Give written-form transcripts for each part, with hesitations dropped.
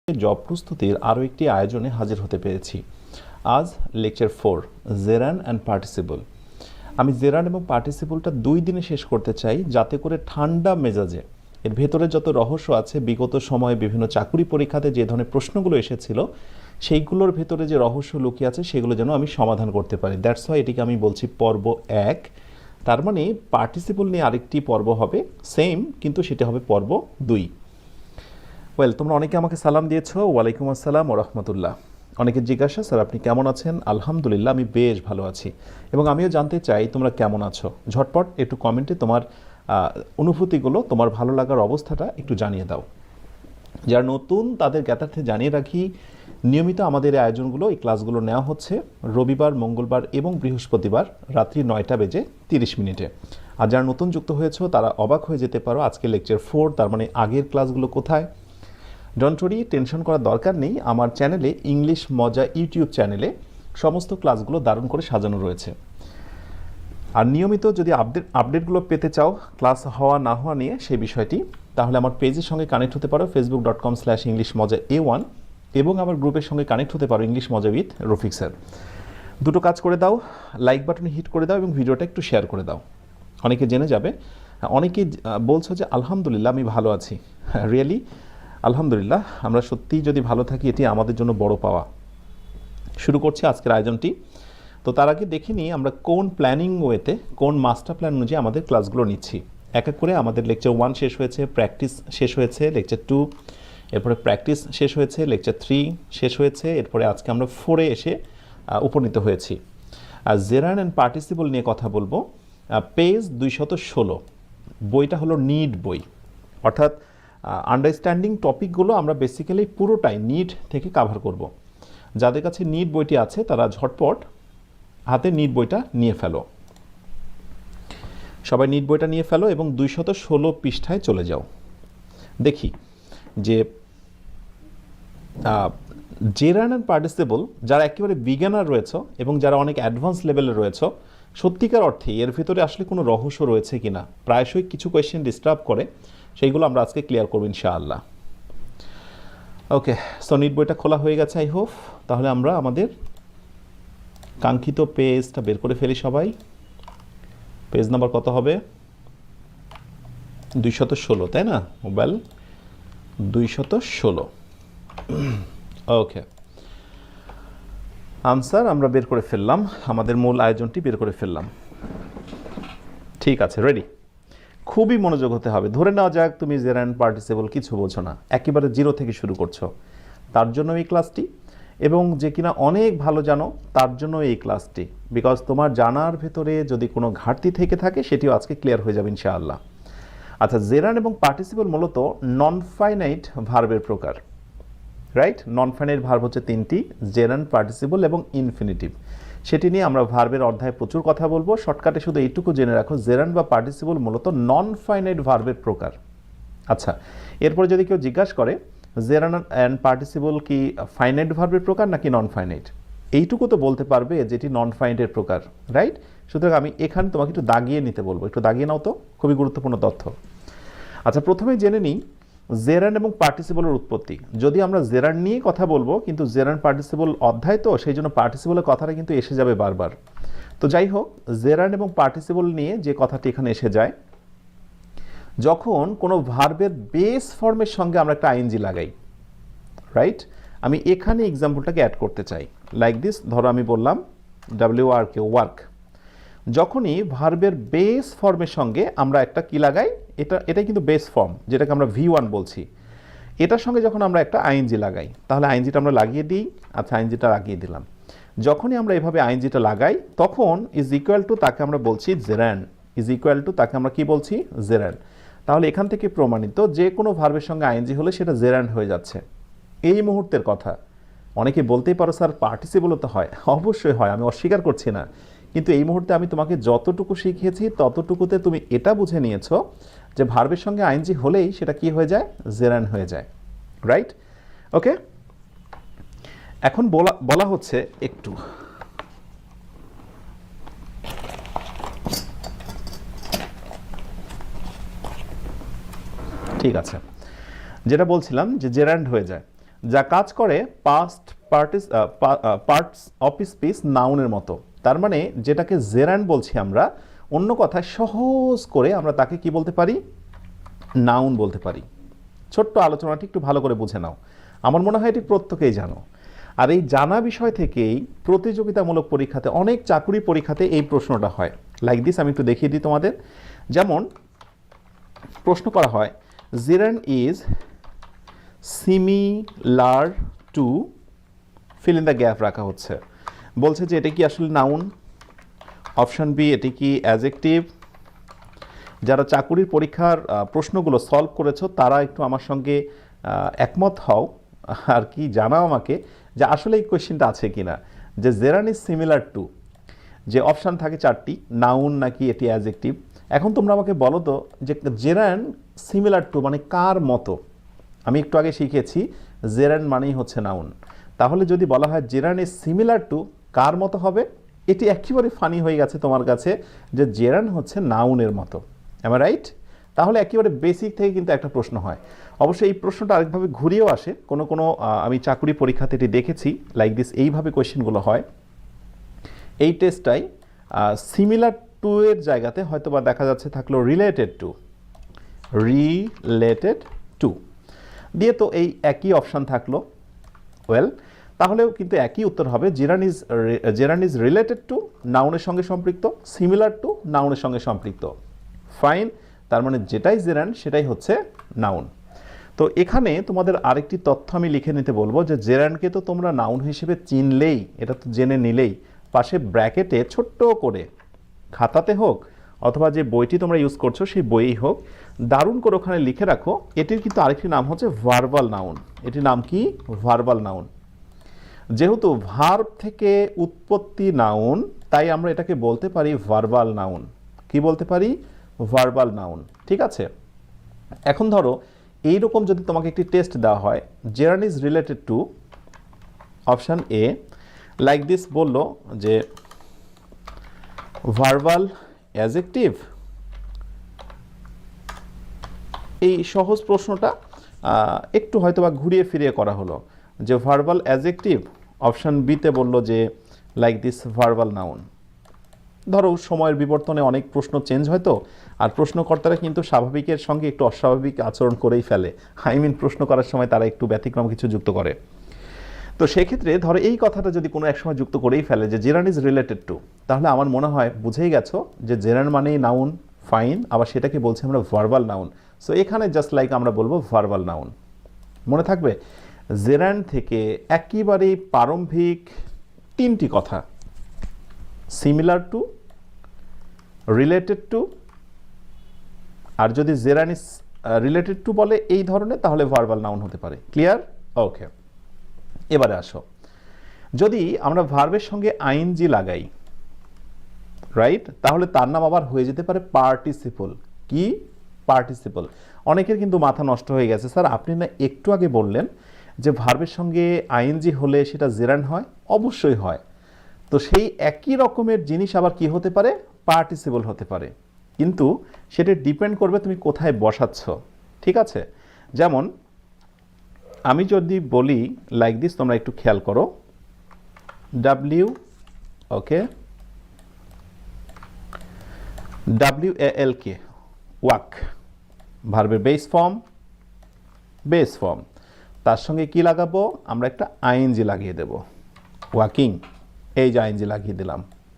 Job প্রস্তুতির আরও একটি আয়োজনে হাজির হতে পেরেছি। আজ লেকচার 4 জেরান অ্যান্ড পার্টিসিপল। আমি জেরান এবং পার্টিসিপলটা 2 দিনে শেষ করতে চাই, যাতে করে ঠান্ডা মেজাজে এর ভেতরে যত রহস্য আছে, বিগত সময়ে বিভিন্ন চাকরি পরীক্ষাতে যে ধরনের প্রশ্নগুলো এসেছিল সেইগুলোর ভেতরে যে রহস্য লুকিয়ে আছে সেগুলো যেন আমি সমাধান করতে পারি। দ্যাটস ওয়াই এটিকে আমি বলছি পর্ব 1। তার মানে পার্টিসিপল নিয়ে আরেকটি পর্ব হবে, সেম, কিন্তু সেটা হবে পর্ব 2। ওয়েল, তোমরা অনেকে আমাকে সালাম দিয়েছো। ওয়ালাইকুম আসসালাম ওয়া রাহমাতুল্লাহ। অনেকে জিজ্ঞাসা, স্যার আপনি কেমন আছেন? আলহামদুলিল্লাহ, আমি বেশ ভালো আছি এবং আমিও জানতে চাই তোমরা কেমন আছো। ঝটপট একটু কমেন্টে তোমার অনুভূতিগুলো, তোমার ভালো লাগার অবস্থাটা একটু জানিয়ে দাও। যারা নতুন তাদের জ্ঞাতার্থে জানিয়ে রাখি, নিয়মিত আমাদের এই আয়োজনগুলো, এই ক্লাসগুলো নেওয়া হচ্ছে রবিবার, মঙ্গলবার এবং বৃহস্পতিবার রাত্রি 9:30 আর যারা নতুন যুক্ত হয়েছো তারা অবাক হয়ে যেতে পারো, আজকে লেকচার 4, তার মানে আগের ক্লাসগুলো কোথায়? ডোন্ট ওয়ারি, টেনশন করার দরকার নেই। আমার চ্যানেলে, ইংলিশ মজা ইউটিউব চ্যানেলে সমস্ত ক্লাসগুলো দারুণ করে সাজানো রয়েছে। আর নিয়মিত যদি আপডেটগুলো পেতে চাও ক্লাস হওয়া না হওয়া নিয়ে সেই বিষয়টি, তাহলে আমার পেজের সঙ্গে কানেক্ট হতে পারো facebook.com/englishmoja.a1 এবং আমার গ্রুপের সঙ্গে কানেক্ট হতে পারো ইংলিশ মজা উইথ রফিক স্যার। দুটো কাজ করে দাও, লাইক বাটনে হিট করে দাও এবং ভিডিওটা একটু শেয়ার করে দাও। অনেকে জেনে যাবে। অনেকে বলছো যে আলহামদুলিল্লাহ আমি ভালো আছি। রিয়েলি আলহামদুলিল্লাহ, আমরা সত্যিই যদি ভালো থাকি এটি আমাদের জন্য বড় পাওয়া। শুরু করছি আজকের আয়োজনটি। তো তার আগে দেখে নিই আমরা কোন প্ল্যানিং ওয়েতে, কোন মাস্টার প্ল্যান অনুযায়ী আমাদের ক্লাসগুলো নিচ্ছি। এক এক করে আমাদের লেকচার 1 শেষ হয়েছে, প্র্যাকটিস শেষ হয়েছে, লেকচার 2, এরপরে প্র্যাকটিস শেষ হয়েছে, লেকচার 3 শেষ হয়েছে, এরপরে আজকে আমরা 4-এ এসে উপনীত হয়েছি। আর জেরান অ্যান্ড পার্টিসিপল নিয়ে কথা বলবো। পেজ 216, বইটা হলো নিড বই, অর্থাৎ আন্ডারস্ট্যান্ডিং টপিকগুলো আমরা বেসিক্যালি পুরোটাই নিড থেকে কাভার করব। যাদের কাছে নিড বইটি আছে তারা ঝটপট হাতে নিড বইটা নিয়ে ফেলো। সবাই নিড বইটা নিয়ে ফেলো এবং 216 পৃষ্ঠায় চলে যাও। দেখি যে জেরান অ্যান্ড পার্টিসিপল যারা একেবারে বিজ্ঞানার রয়েছে এবং যারা অনেক অ্যাডভান্স লেভেলে রয়েছে, সত্যিকার অর্থে এর ভিতরে আসলে কোনো রহস্য রয়েছে কিনা, প্রায়শই কিছু কোয়েশ্চেন ডিস্টার্ব করে, সেইগুলো আমরা আজকে ক্লিয়ার করব ইনশাআল্লাহ। ওকে, সো নিট বইটা খোলা হয়ে গেছে আই হোপ। তাহলে আমরা আমাদের কাঙ্ক্ষিত পেজটা বের করে ফেলি সবাই। পেজ নাম্বার কত হবে? 216, তাই না? মোবাইল 216। ওকে, আনসার আমরা বের করে ফেললাম, আমাদের মূল আয়োজনটি বের করে ফেললাম। ঠিক আছে, রেডি। খুবই মনোযোগ হতে হবে। ধরে নেওয়া যাক তুমি জেরান পার্টিসিপল কিছু বোঝো না, একেবারে জিরো থেকে শুরু করছো, তার জন্য এই ক্লাসটি। এবং যে কিনা অনেক ভালো জানো তার জন্য এই ক্লাসটি, বিকজ তোমার জানার ভেতরে যদি কোনো ঘাটতি থেকে থাকে সেটিও আজকে ক্লিয়ার হয়ে যাবে ইনশাআল্লাহ। আচ্ছা, জেরান এবং পার্টিসিপল মূলত নন ফাইনাইট ভার্বের প্রকার, রাইট? নন ফাইনাইট ভার্ব হচ্ছে 3টি, জেরান, পার্টিসিপল এবং ইনফিনিটিভ। সেটি নিয়ে আমরা ভার্বের অধ্যায়ে প্রচুর কথা বলবো। শর্টকাটে শুধু এইটুকু জেনে রাখো, জেরান বা পার্টিসিপল মূলত নন ফাইনাইট ভার্বের প্রকার। আচ্ছা, এরপরে যদি কেউ জিজ্ঞাসা করে জেরান অ্যান্ড পার্টিসিপল কি ফাইনাইট ভার্বের প্রকার নাকি নন ফাইনাইট, এইটুকু তো বলতে পারবে যেটি নন ফাইনাইটের প্রকার, রাইট? সুতরাং আমি এখানে তোমাকে একটু দাগিয়ে নিতে বলবো, একটু দাগিয়ে নাও তো, খুবই গুরুত্বপূর্ণ তথ্য। আচ্ছা, প্রথমেই জেনে নিই জেরান এবং পার্টিসিপলের উৎপত্তি। যদি আমরা জেরান নিয়ে কথা বলবো, কিন্তু জেরান পার্টিসিপল অধ্যায় তো, সেই জন্য পার্টিসিপলের কথাটা কিন্তু এসে যাবে বারবার। তো যাই হোক, জেরান এবং পার্টিসিপল নিয়ে যে কথাটি এখানে এসে যায়, যখন কোনো ভার্বের বেস ফর্মের সঙ্গে আমরা একটা আইএনজি লাগাই, রাইট? আমি এখানে এক্সাম্পলটাকে অ্যাড করতে চাই, লাইক দিস। ধরো আমি বললাম WRK, ওয়ার্ক। যখনই ভার্বের বেস ফর্মের সঙ্গে আমরা একটা কি লাগাই, এটাই কিন্তু বেস ফর্ম, যেটাকে আমরা V1 বলছি, এটার সঙ্গে যখন আমরা একটা আইএনজি লাগাই, তাহলে আইএনজিটা আমরা লাগিয়ে দিই। আচ্ছা, আইএনজিটা লাগিয়ে দিলাম। যখনই আমরা এভাবে আইএনজিটা লাগাই, তখন ইজ ইকুয়াল টু তাকে আমরা বলছি জেরান, ইজ ইকুয়াল টু তাকে আমরা কি বলছি? জেরান। তাহলে এখান থেকে প্রমাণিত যে কোনো ভার্বের সঙ্গে আইএনজি হলে সেটা জেরান হয়ে যাচ্ছে। এই মুহূর্তের কথা। অনেকে বলতেই পারো স্যার পার্টিসিপলও তো হয়। অবশ্যই হয়, আমি অস্বীকার করছি না, কিন্তু এই মুহূর্তে আমি তোমাকে যতটুকু শিখিয়েছি ততটুকুতে তুমি এটা বুঝে নিয়েছো যে ভার্বের সঙ্গে আইএনজি হলেই সেটা কি হয়ে যায়? জেরান হয়ে যায়, রাইট? ওকে, এখন বলা হচ্ছে একটু ঠিক আছে, যেটা বলছিলাম যে জেরান্ড হয়ে যায়। যা কাজ করে পার্টস অফ স্পিচ নাউনের মতো। তার মানে যেটাকে জেরান্ড বলছি আমরা, অন্য কথায় সহজ করে আমরা তাকে কি বলতে পারি? নাউন বলতে পারি। ছোট্ট আলোচনাটি একটু ভালো করে বুঝে নাও, আমার মনে হয় এটি প্রত্যেকেই জানো। আর এই জানা বিষয় থেকেই প্রতিযোগিতামূলক পরীক্ষাতে, অনেক চাকরি পরীক্ষাতে এই প্রশ্নটা হয়। লাইক দিস, আমি একটু দেখিয়ে দিই তোমাদের। যেমন প্রশ্ন করা হয়, gerund is similar to, fill in the gap রাখা হচ্ছে। বলছে যে এটা কি আসলে নাউন? অপশন বি, এটি কি অ্যাডজেক্টিভ? যারা চাকুরির পরীক্ষার প্রশ্নগুলো সলভ করেছো তারা একটু আমার সঙ্গে একমত হও, আর কি জানাও আমাকে যে আসলে এই কোয়েশ্চেনটা আছে কিনা, যে জেরান্ড ইজ সিমিলার টু, যে অপশান থাকে 4টি, নাউন নাকি এটি অ্যাডজেক্টিভ। এখন তোমরা আমাকে বলো তো যে জেরান্ড সিমিলার টু মানে কার মতো? আমি একটু আগে শিখেছি জেরান্ড মানেই হচ্ছে নাউন। তাহলে যদি বলা হয় জেরান্ড ইজ সিমিলার টু, কার মতো হবে? এটি একেবারে ফানি হয়ে গেছে তোমার কাছে যে জেরান্ড হচ্ছে নাউনের মতো। Am I right? তাহলে একেবারে বেসিক থেকে কিন্তু একটা প্রশ্ন হয়। অবশ্যই এই প্রশ্নটা আরেকভাবে ঘুরিয়েও আসে, কোনো কোনো আমি চাকরি পরীক্ষাতে এটি দেখেছি, লাইক দিস, এইভাবে কোয়েশ্চেনগুলো হয়। এই টেস্টটাই সিমিলার টু এর জায়গাতে হয়তো বা দেখা যাচ্ছে থাকলো রিলেটেড টু, রিলেটেড টু দিয়ে তো এই একই অপশান থাকলো। ওয়েল, তাহলেও কিন্তু একই উত্তর হবে, জেরান্ড ইজ রিলেটেড টু, নাউনের সঙ্গে সম্পৃক্ত, সিমিলার টু, নাউনের সঙ্গে সম্পৃক্ত। ফাইন, তার মানে যেটাই জেরান্ড সেটাই হচ্ছে নাউন। তো এখানে তোমাদের আরেকটি তথ্য আমি লিখে নিতে বলবো, যে জেরান্ডকে তো তোমরা নাউন হিসেবে চিনলেই, এটা তো জেনে নিলেই, পাশে ব্র্যাকেটে ছোট্ট করে, খাতাতে হোক অথবা যে বইটি তোমরা ইউজ করছো সেই বইই হোক, দারুণ করে ওখানে লিখে রাখো, এটির কিন্তু আরেকটি নাম হচ্ছে ভার্বাল নাউন। এটির নাম কি? Verbal noun. যেহেতু ভার্ব থেকে উৎপত্তি নাউন, তাই আমরা এটাকে বলতে পারি ভার্বাল নাউন। কি বলতে পারি? Verbal noun. ঠিক আছে, এখন ধরো এইরকম যদি তোমাকে একটি টেস্ট দেওয়া হয়, gerund is related to, option A, like this বললো যে ভার্বাল অ্যাডজেক্টিভ। এই সহজ প্রশ্নটা একটু হয়তো বা ঘুরিয়ে ফিরিয়ে করা হলো, যে ভার্বাল অ্যাডজেক্টিভ, অপশান বিতে বললো যে লাইক দিস ভার্বাল নাউন। ধরো সময়ের বিবর্তনে অনেক প্রশ্ন চেঞ্জ হয় তো, আর প্রশ্নকর্তারা কিন্তু স্বাভাবিকের সঙ্গে একটু অস্বাভাবিক আচরণ করেই ফেলে। প্রশ্ন করার সময় তারা একটু ব্যতিক্রম কিছু যুক্ত করে। তো সেক্ষেত্রে ধরো এই কথাটা যদি কোনো এক সময় যুক্ত করেই ফেলে যে জেরান্ড ইজ রিলেটেড টু, তাহলে আমার মনে হয় বুঝেই গেছো যে জেরান্ড মানেই নাউন। ফাইন, আবার সেটাকে বলছি আমরা ভার্বাল নাউন। সো এখানে জাস্ট লাইক আমরা বলবো ভার্বাল নাউন। মনে থাকবে, জেরান্ড থেকে একেবারেই প্রারম্ভিক 3টি কথা, সিমিলার টু, রিলেটেড টু, আর যদি জেরান্ড ইজ রিলেটেড টু বলে এই ধরনের, তাহলে ভার্বাল নাউন হতে পারে। ক্লিয়ার? ওকে, এবারে আসো, যদি আমরা ভার্বের সঙ্গে আইএনজি লাগাই, রাইট, তাহলে তার নাম আবার হয়ে যেতে পারে পার্টিসিপল। কি? পার্টিসিপল। অনেকের কিন্তু মাথা নষ্ট হয়ে গেছে, স্যার আপনি না একটু আগে বললেন যে ভার্বের সঙ্গে আইএনজি হলে সেটা জেরান্ড হয়। অবশ্যই হয়, তো সেই একই রকমের জিনিস আবার কি হতে পারে? পার্টিসিপল হতে পারে, কিন্তু সেটা ডিপেন্ড করবে তুমি কোথায় বসাচ্ছ। ঠিক আছে, যেমন আমি যদি বলি লাইক দিস, তোমরা একটু খেয়াল করো, ডাব্লিউ, ওকে, WALK, ওয়াক, ভার্বের বেস ফর্ম, তার সঙ্গে কি লাগাবো? আমরা একটা আইএনজি লাগিয়ে দেব, ওয়াকিং। এই যে আইএনজি লাগিয়ে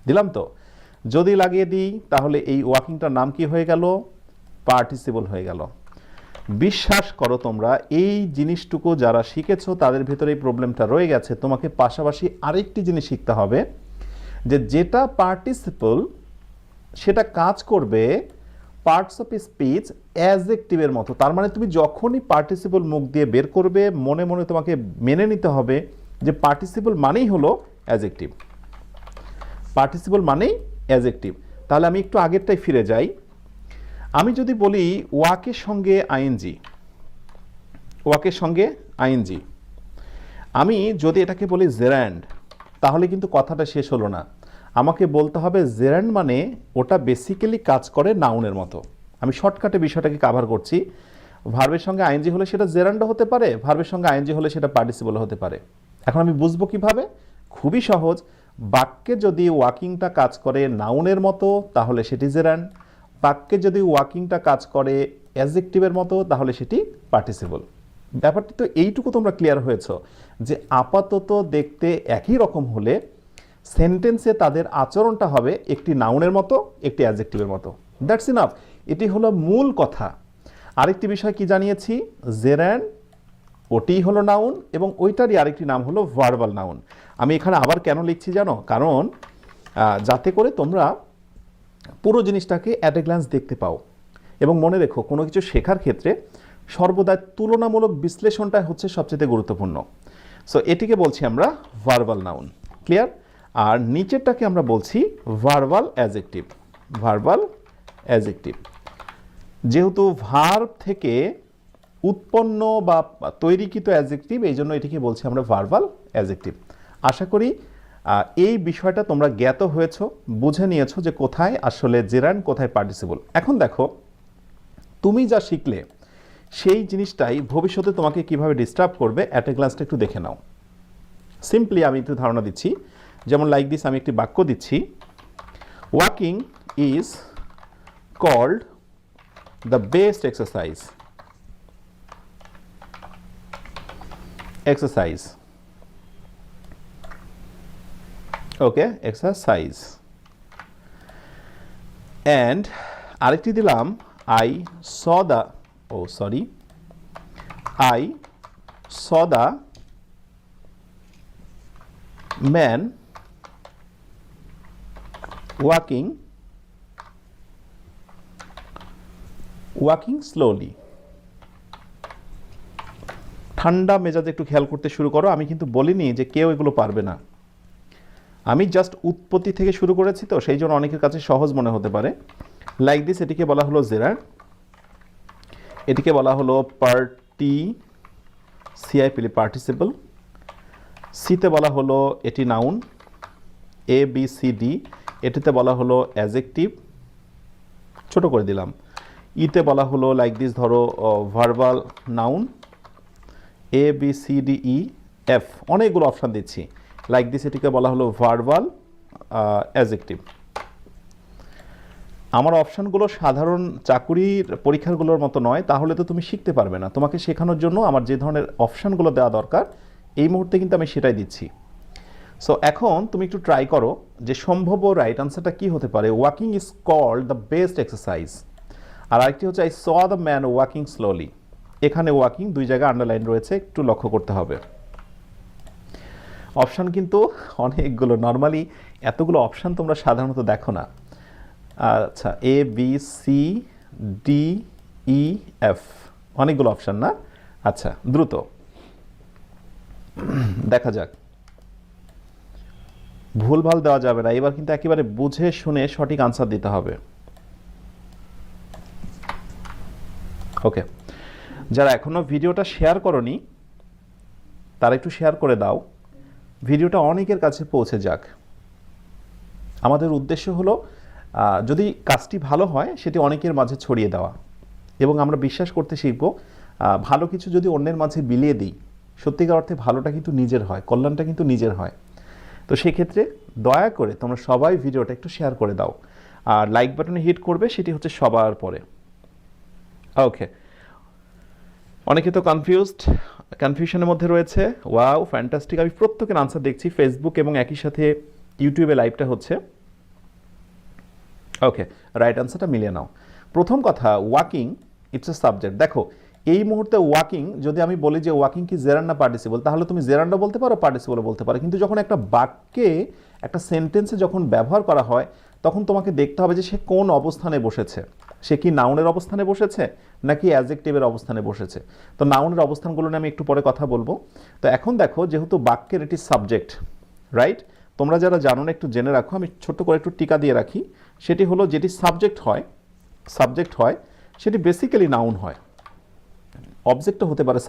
দিলাম তো, যদি লাগিয়ে দিই তাহলে এই ওয়াকিংটার নাম কি হয়ে গেল? পার্টিসিপল হয়ে গেল। বিশ্বাস করো তোমরা এই জিনিসটুকু যারা শিখেছো তাদের ভেতরে এই প্রবলেমটা রয়ে গেছে। তোমাকে পাশাপাশি আরেকটি জিনিস শিখতে হবে, যে যেটা পার্টিসিপল সেটা কাজ করবে পার্টস অফ স্পিচ অ্যাডজেক্টিভের মতো। তার মানে তুমি যখনই পার্টিসিপল মুখ দিয়ে বের করবে, মনে মনে তোমাকে মেনে নিতে হবে যে পার্টিসিপল মানেই হলো অ্যাডজেক্টিভ, পার্টিসিপল মানেই অ্যাডজেক্টিভ। তাহলে আমি একটু আগেরটাই ফিরে যাই। আমি যদি বলি ওয়াকের সঙ্গে আইএনজি, ওয়াকের সঙ্গে আইএনজি, আমি যদি এটাকে বলি জেরান্ড, তাহলে কিন্তু কথাটা শেষ হলো না। আমাকে বলতে হবে জেরান্ড মানে ওটা বেসিক্যালি কাজ করে নাউনের মতো। আমি শর্টকাটে বিষয়টাকে কাভার করছি। ভার্বের সঙ্গে আইএনজি হলে সেটা জেরান্ডও হতে পারে, ভার্বের সঙ্গে আইএনজি হলে সেটা পার্টিসিপল হতে পারে। এখন আমি বুঝবো কিভাবে? খুবই সহজ। বাক্যে যদি ওয়াকিংটা কাজ করে নাউনের মতো তাহলে সেটি জেরান্ড, বাক্যে যদি ওয়াকিংটা কাজ করে অ্যাডজেক্টিভের মতো তাহলে সেটি পার্টিসিপল। ব্যাপারটি তো এইটুকু তোমরা ক্লিয়ার হয়েছ যে আপাতত দেখতে একই রকম হলে সেন্টেন্সে তাদের আচরণটা হবে একটি নাউনের মতো একটি অ্যাডজেক্টিভের মতো। দ্যাটস ইনাফ, এটি হলো মূল কথা। আরেকটি বিষয় কি জানিয়েছি, জেরান্ড ওটি হলো নাউন এবং ওইটারই আরেকটি নাম হলো ভার্বাল নাউন। আমি এখানে আবার কেন লিখছি জানো? কারণ যাতে করে তোমরা পুরো জিনিসটাকে অ্যাট এ গ্ল্যান্স দেখতে পাও। এবং মনে রেখো, কোনো কিছু শেখার ক্ষেত্রে সর্বদা তুলনামূলক বিশ্লেষণটা হচ্ছে সবচেয়ে গুরুত্বপূর্ণ। সো এটিকে বলছি আমরা ভার্বাল নাউন। ক্লিয়ার? আর নিচেরটাকে আমরা বলছি ভার্বাল অ্যাডজেক্টিভ। ভার্বাল অ্যাডজেক্টিভ যেহেতু ভার্ব থেকে উৎপন্ন বা তৈরিকৃত অ্যাডজেক্টিভ, এই জন্য এটিকে বলছি আমরা ভার্বাল অ্যাডজেক্টিভ। আশা করি এই বিষয়টা তোমরা জ্ঞাত হয়েছো, বুঝে নিয়েছো যে কোথায় আসলে জেরান্ড, কোথায় পার্টিসিপল। এখন দেখো, তুমি যা শিখলে সেই জিনিসটাই ভবিষ্যতে তোমাকে কিভাবে ডিস্টার্ব করবে অ্যাট এ গ্লান্সটা একটু দেখে নাও। সিম্পলি আমি একটু ধারণা দিচ্ছি, যেমন লাইক দিস, আমি একটি বাক্য দিচ্ছি, walking is called the best exercise. Exercise, okay, exercise. And আরেকটি দিলাম, I saw the, oh sorry, I saw the man walking slowly. ঠান্ডা মেজাজে একটু খেয়াল করতে শুরু করো। আমি কিন্তু বলিনি যে কেউ এগুলো পারবে না, আমি জাস্ট উৎপত্তি থেকে শুরু করেছি, তো সেই জন্য অনেকের কাছে সহজ মনে হতে পারে। লাইক দিস, এটিকে বলা হলো জেরান্ড, এটিকে বলা হলো সিআইপিএল পার্টিসিপল, সিতে বলা হলো এটি noun, A B C D, এটিতে বলা হলো অ্যাডজেক্টিভ, ছোট করে দিলাম। ইতে বলা হলো লাইক দিস, ধরো verbal noun, A B C D E F, অনেকগুলো অপশান দিচ্ছি। লাইক দিস, এটিকে বলা হলো ভার্বাল অ্যাডজেক্টিভ। আমার অপশানগুলো সাধারণ চাকুরির পরীক্ষাগুলোর মতো নয়, তাহলে তো তুমি শিখতে পারবে না। তোমাকে শেখানোর জন্য আমার যে ধরনের অপশানগুলো দেওয়া দরকার এই মুহূর্তে কিন্তু আমি সেটাই দিচ্ছি। সো এখন তুমি একটু ট্রাই করো যে সম্ভাব্য রাইট আনসারটা কী হতে পারে। Walking is called the best exercise. আর আরেকটি হচ্ছে I saw the man walking slowly. এখানে ওয়াকিং দুই জায়গায় আন্ডারলাইন রয়েছে, একটু লক্ষ্য করতে হবে। অপশান কিন্তু অনেকগুলো, নর্মালি এতগুলো অপশান তোমরা সাধারণত দেখো না। আচ্ছা, A B C D E F, অনেকগুলো অপশান না? আচ্ছা, দ্রুত দেখা যাক। ভুলভাল দেওয়া যাবে না, এবার কিন্তু একেবারে বুঝে শুনে সঠিক আনসার দিতে হবে। ওকে, যারা এখনো ভিডিওটা শেয়ার করনি তারা একটু শেয়ার করে দাও, ভিডিওটা অনেকের কাছে পৌঁছে যাক। আমাদের উদ্দেশ্য হলো যদি কাজটি ভালো হয় সেটি অনেকের মাঝে ছড়িয়ে দেওয়া, এবং আমরা বিশ্বাস করতে শিখব ভালো কিছু যদি অন্যের মাঝে বিলিয়ে দিই, সত্যিকার অর্থে ভালোটা কিন্তু নিজের হয়, কল্যাণটা কিন্তু নিজের হয়। তো সেক্ষেত্রে দয়া করে তোমরা সবাই ভিডিওটা একটু শেয়ার করে দাও, আর লাইক বাটনে হিট করবে, সেটি হচ্ছে সবার পরে। ওকে, অনেকে তো কনফিউশনের মধ্যে রয়েছে। ওয়াও, ফ্যান্টাস্টিক, আমি প্রত্যেকের আনসার দেখছি ফেসবুক এবং একই সাথে ইউটিউবে লাইভটা হচ্ছে। ওকে, রাইট আনসারটা মিলিয়ে নাও। প্রথম কথা, ওয়াকিং ইটস এ সাবজেক্ট। দেখো এই মুহূর্তে ওয়াকিং, যদি আমি বলি যে ওয়াকিং কি জেরান্ড না পার্টিসিপল, তাহলে তুমি জেরান্ডও বলতে পারো, পার্টিসিপলও বলতে পারো। কিন্তু যখন একটা বাক্যে, একটা সেন্টেন্সে যখন ব্যবহার করা হয়, তখন তোমাকে দেখতে হবে যে সে কোন অবস্থানে বসেছে। সে কি নাউনের অবস্থানে বসেছে নাকি অ্যাডজেক্টিভের অবস্থানে বসেছে। তো নাউনের অবস্থানগুলো নিয়ে আমি একটু পরে কথা বলবো। তো এখন দেখো, যেহেতু বাক্যের এটি সাবজেক্ট, রাইট? তোমরা যারা জানো না একটু জেনে রাখো, আমি ছোট্ট করে একটু টিকা দিয়ে রাখি। সেটি হলো, যেটি সাবজেক্ট হয় সেটি বেসিক্যালি নাউন হয়। অবজেক্টও হতে পারে,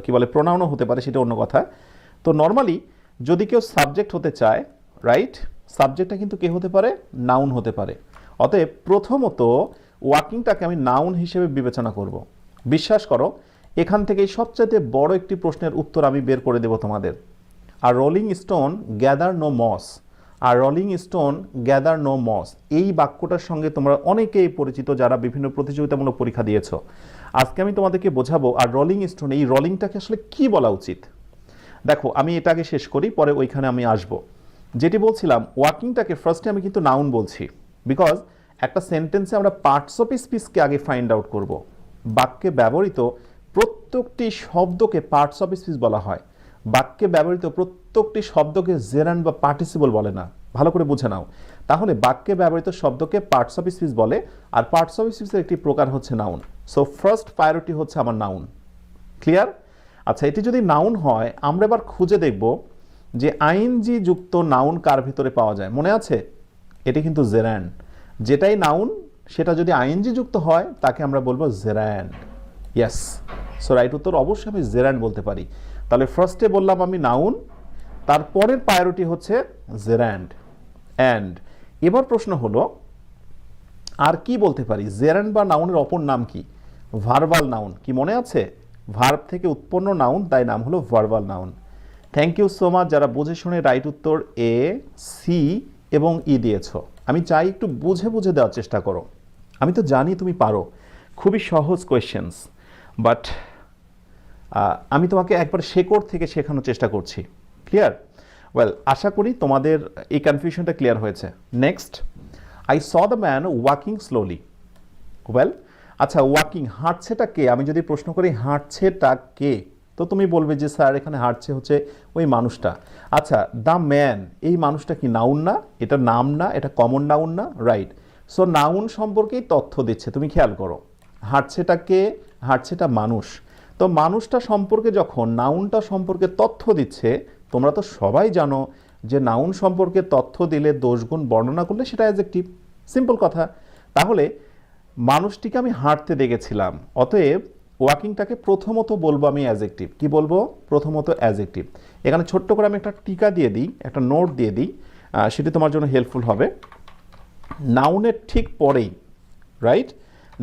কি বলে, প্রোনাউনও হতে পারে, সেটা অন্য কথা। তো নর্মালি যদি কেউ সাবজেক্ট হতে চায়, রাইট, সাবজেক্টটা কিন্তু কে হতে পারে? নাউন হতে পারে। অতএব প্রথমত ওয়াকিংটাকে আমি নাউন হিসেবে বিবেচনা করব। বিশ্বাস করো এখান থেকেই সবচাইতে বড় একটি প্রশ্নের উত্তর আমি বের করে দেব তোমাদের। আর rolling stone gather no moss, আর rolling stone gather no moss, এই বাক্যটার সঙ্গে তোমরা অনেকেই পরিচিত যারা বিভিন্ন প্রতিযোগিতামূলক পরীক্ষা দিয়েছো। আজকে আমি তোমাদেরকে বোঝাবো আর রোলিং স্টোন, এই রোলিংটাকে আসলে কি বলা উচিত। দেখো আমি এটাকে শেষ করি, পরে ওইখানে আমি আসব। যেটি বলছিলাম, ওয়াকিংটাকে ফার্স্টে আমি কিন্তু নাউন বলছি, বিকজ একটা সেন্টেন্সে আমরা পার্টস অফ স্পিচকে আগে ফাইন্ড আউট করব। বাক্যে ব্যবহৃত প্রত্যেকটি শব্দকে পার্টস অফ স্পিচ বলা হয়। বাক্যে ব্যবহৃত প্রত্যেকটি শব্দকে জেরান্ড বা পার্টিসিপল বলে না, ভালো করে বুঝে নাও। তাহলে বাক্যে ব্যবহৃত শব্দকে পার্টস অফ স্পিচ বলে, আর পার্টস অফ স্পিচের একটি প্রকার হচ্ছে নাউন। সো ফার্স্ট প্রায়োরিটি হচ্ছে আমার নাউন। ক্লিয়ার? আচ্ছা, এটি যদি নাউন হয়, আমরা এবার খুঁজে দেখব যে আইএনজি যুক্ত নাউন কার ভিতরে পাওয়া যায়। মনে আছে? এটি কিন্তু জেরান্ড। যেটাই নাউন সেটা যদি আইএনজি যুক্ত হয় তাকে আমরা বলবো জেরান্ড। ইয়েস, সো রাইট উত্তর অবশ্যই আমি জেরান্ড বলতে পারি। তাহলে ফার্স্টে বললাম আমি নাউন, তারপরের প্রায়োরিটি হচ্ছে জেরান্ড। অ্যান্ড এবার প্রশ্ন হলো আর কি বলতে পারি? জেরান্ড বা নাউনের অপর নাম কি? Verbal noun. কি মনে আছে? ভার্ব থেকে উৎপন্ন নাউন, তাই নাম হলো verbal noun. Thank you so much যারা বুঝে শুনে রাইট উত্তর এ, সি এবং ই দিয়েছ। আমি চাই একটু বুঝে বুঝে দেওয়ার চেষ্টা করো। আমি তো জানি তুমি পারো, খুবই সহজ কোয়েশ্চেন্স, বাট আমি তোমাকে একবার শেকড় থেকে শেখানোর চেষ্টা করছি। ক্লিয়ার? ওয়েল, আশা করি তোমাদের এই কনফিউশনটা ক্লিয়ার হয়েছে। Next, I saw the man walking slowly. Well, আচ্ছা, ওয়াকিং, হাঁটছেটা কে? আমি যদি প্রশ্ন করি হাঁটছেটা কে, তো তুমি বলবে যে স্যার এখানে হাঁটছে হচ্ছে ওই মানুষটা। আচ্ছা, দ্য ম্যান, এই মানুষটা কি নাউন না? এটা নাম না? এটা কমন নাউন না? রাইট। সো নাউন সম্পর্কেই তথ্য দিচ্ছে, তুমি খেয়াল করো। হাঁটছেটা কে? হাঁটছেটা মানুষ। তো মানুষটা সম্পর্কে যখন নাউনটা সম্পর্কে তথ্য দিচ্ছে, তোমরা তো সবাই জানো যে নাউন সম্পর্কে তথ্য দিলে দোষগুণ বর্ণনা করলে সেটা অ্যাডজেক্টিভ। সিম্পল কথা। তাহলে মানুষটিকে আমি হাঁটতে দেখেছিলাম, অতএব ওয়াকিংটাকে প্রথমত বলবো আমি অ্যাডজেক্টিভ। কি বলবো? প্রথমত অ্যাডজেক্টিভ। এখানে ছোট্ট করে আমি একটা টিকা দিয়ে দিই, একটা নোট দিয়ে দিই, সেটি তোমার জন্য হেল্পফুল হবে। নাউনের ঠিক পরেই, রাইট,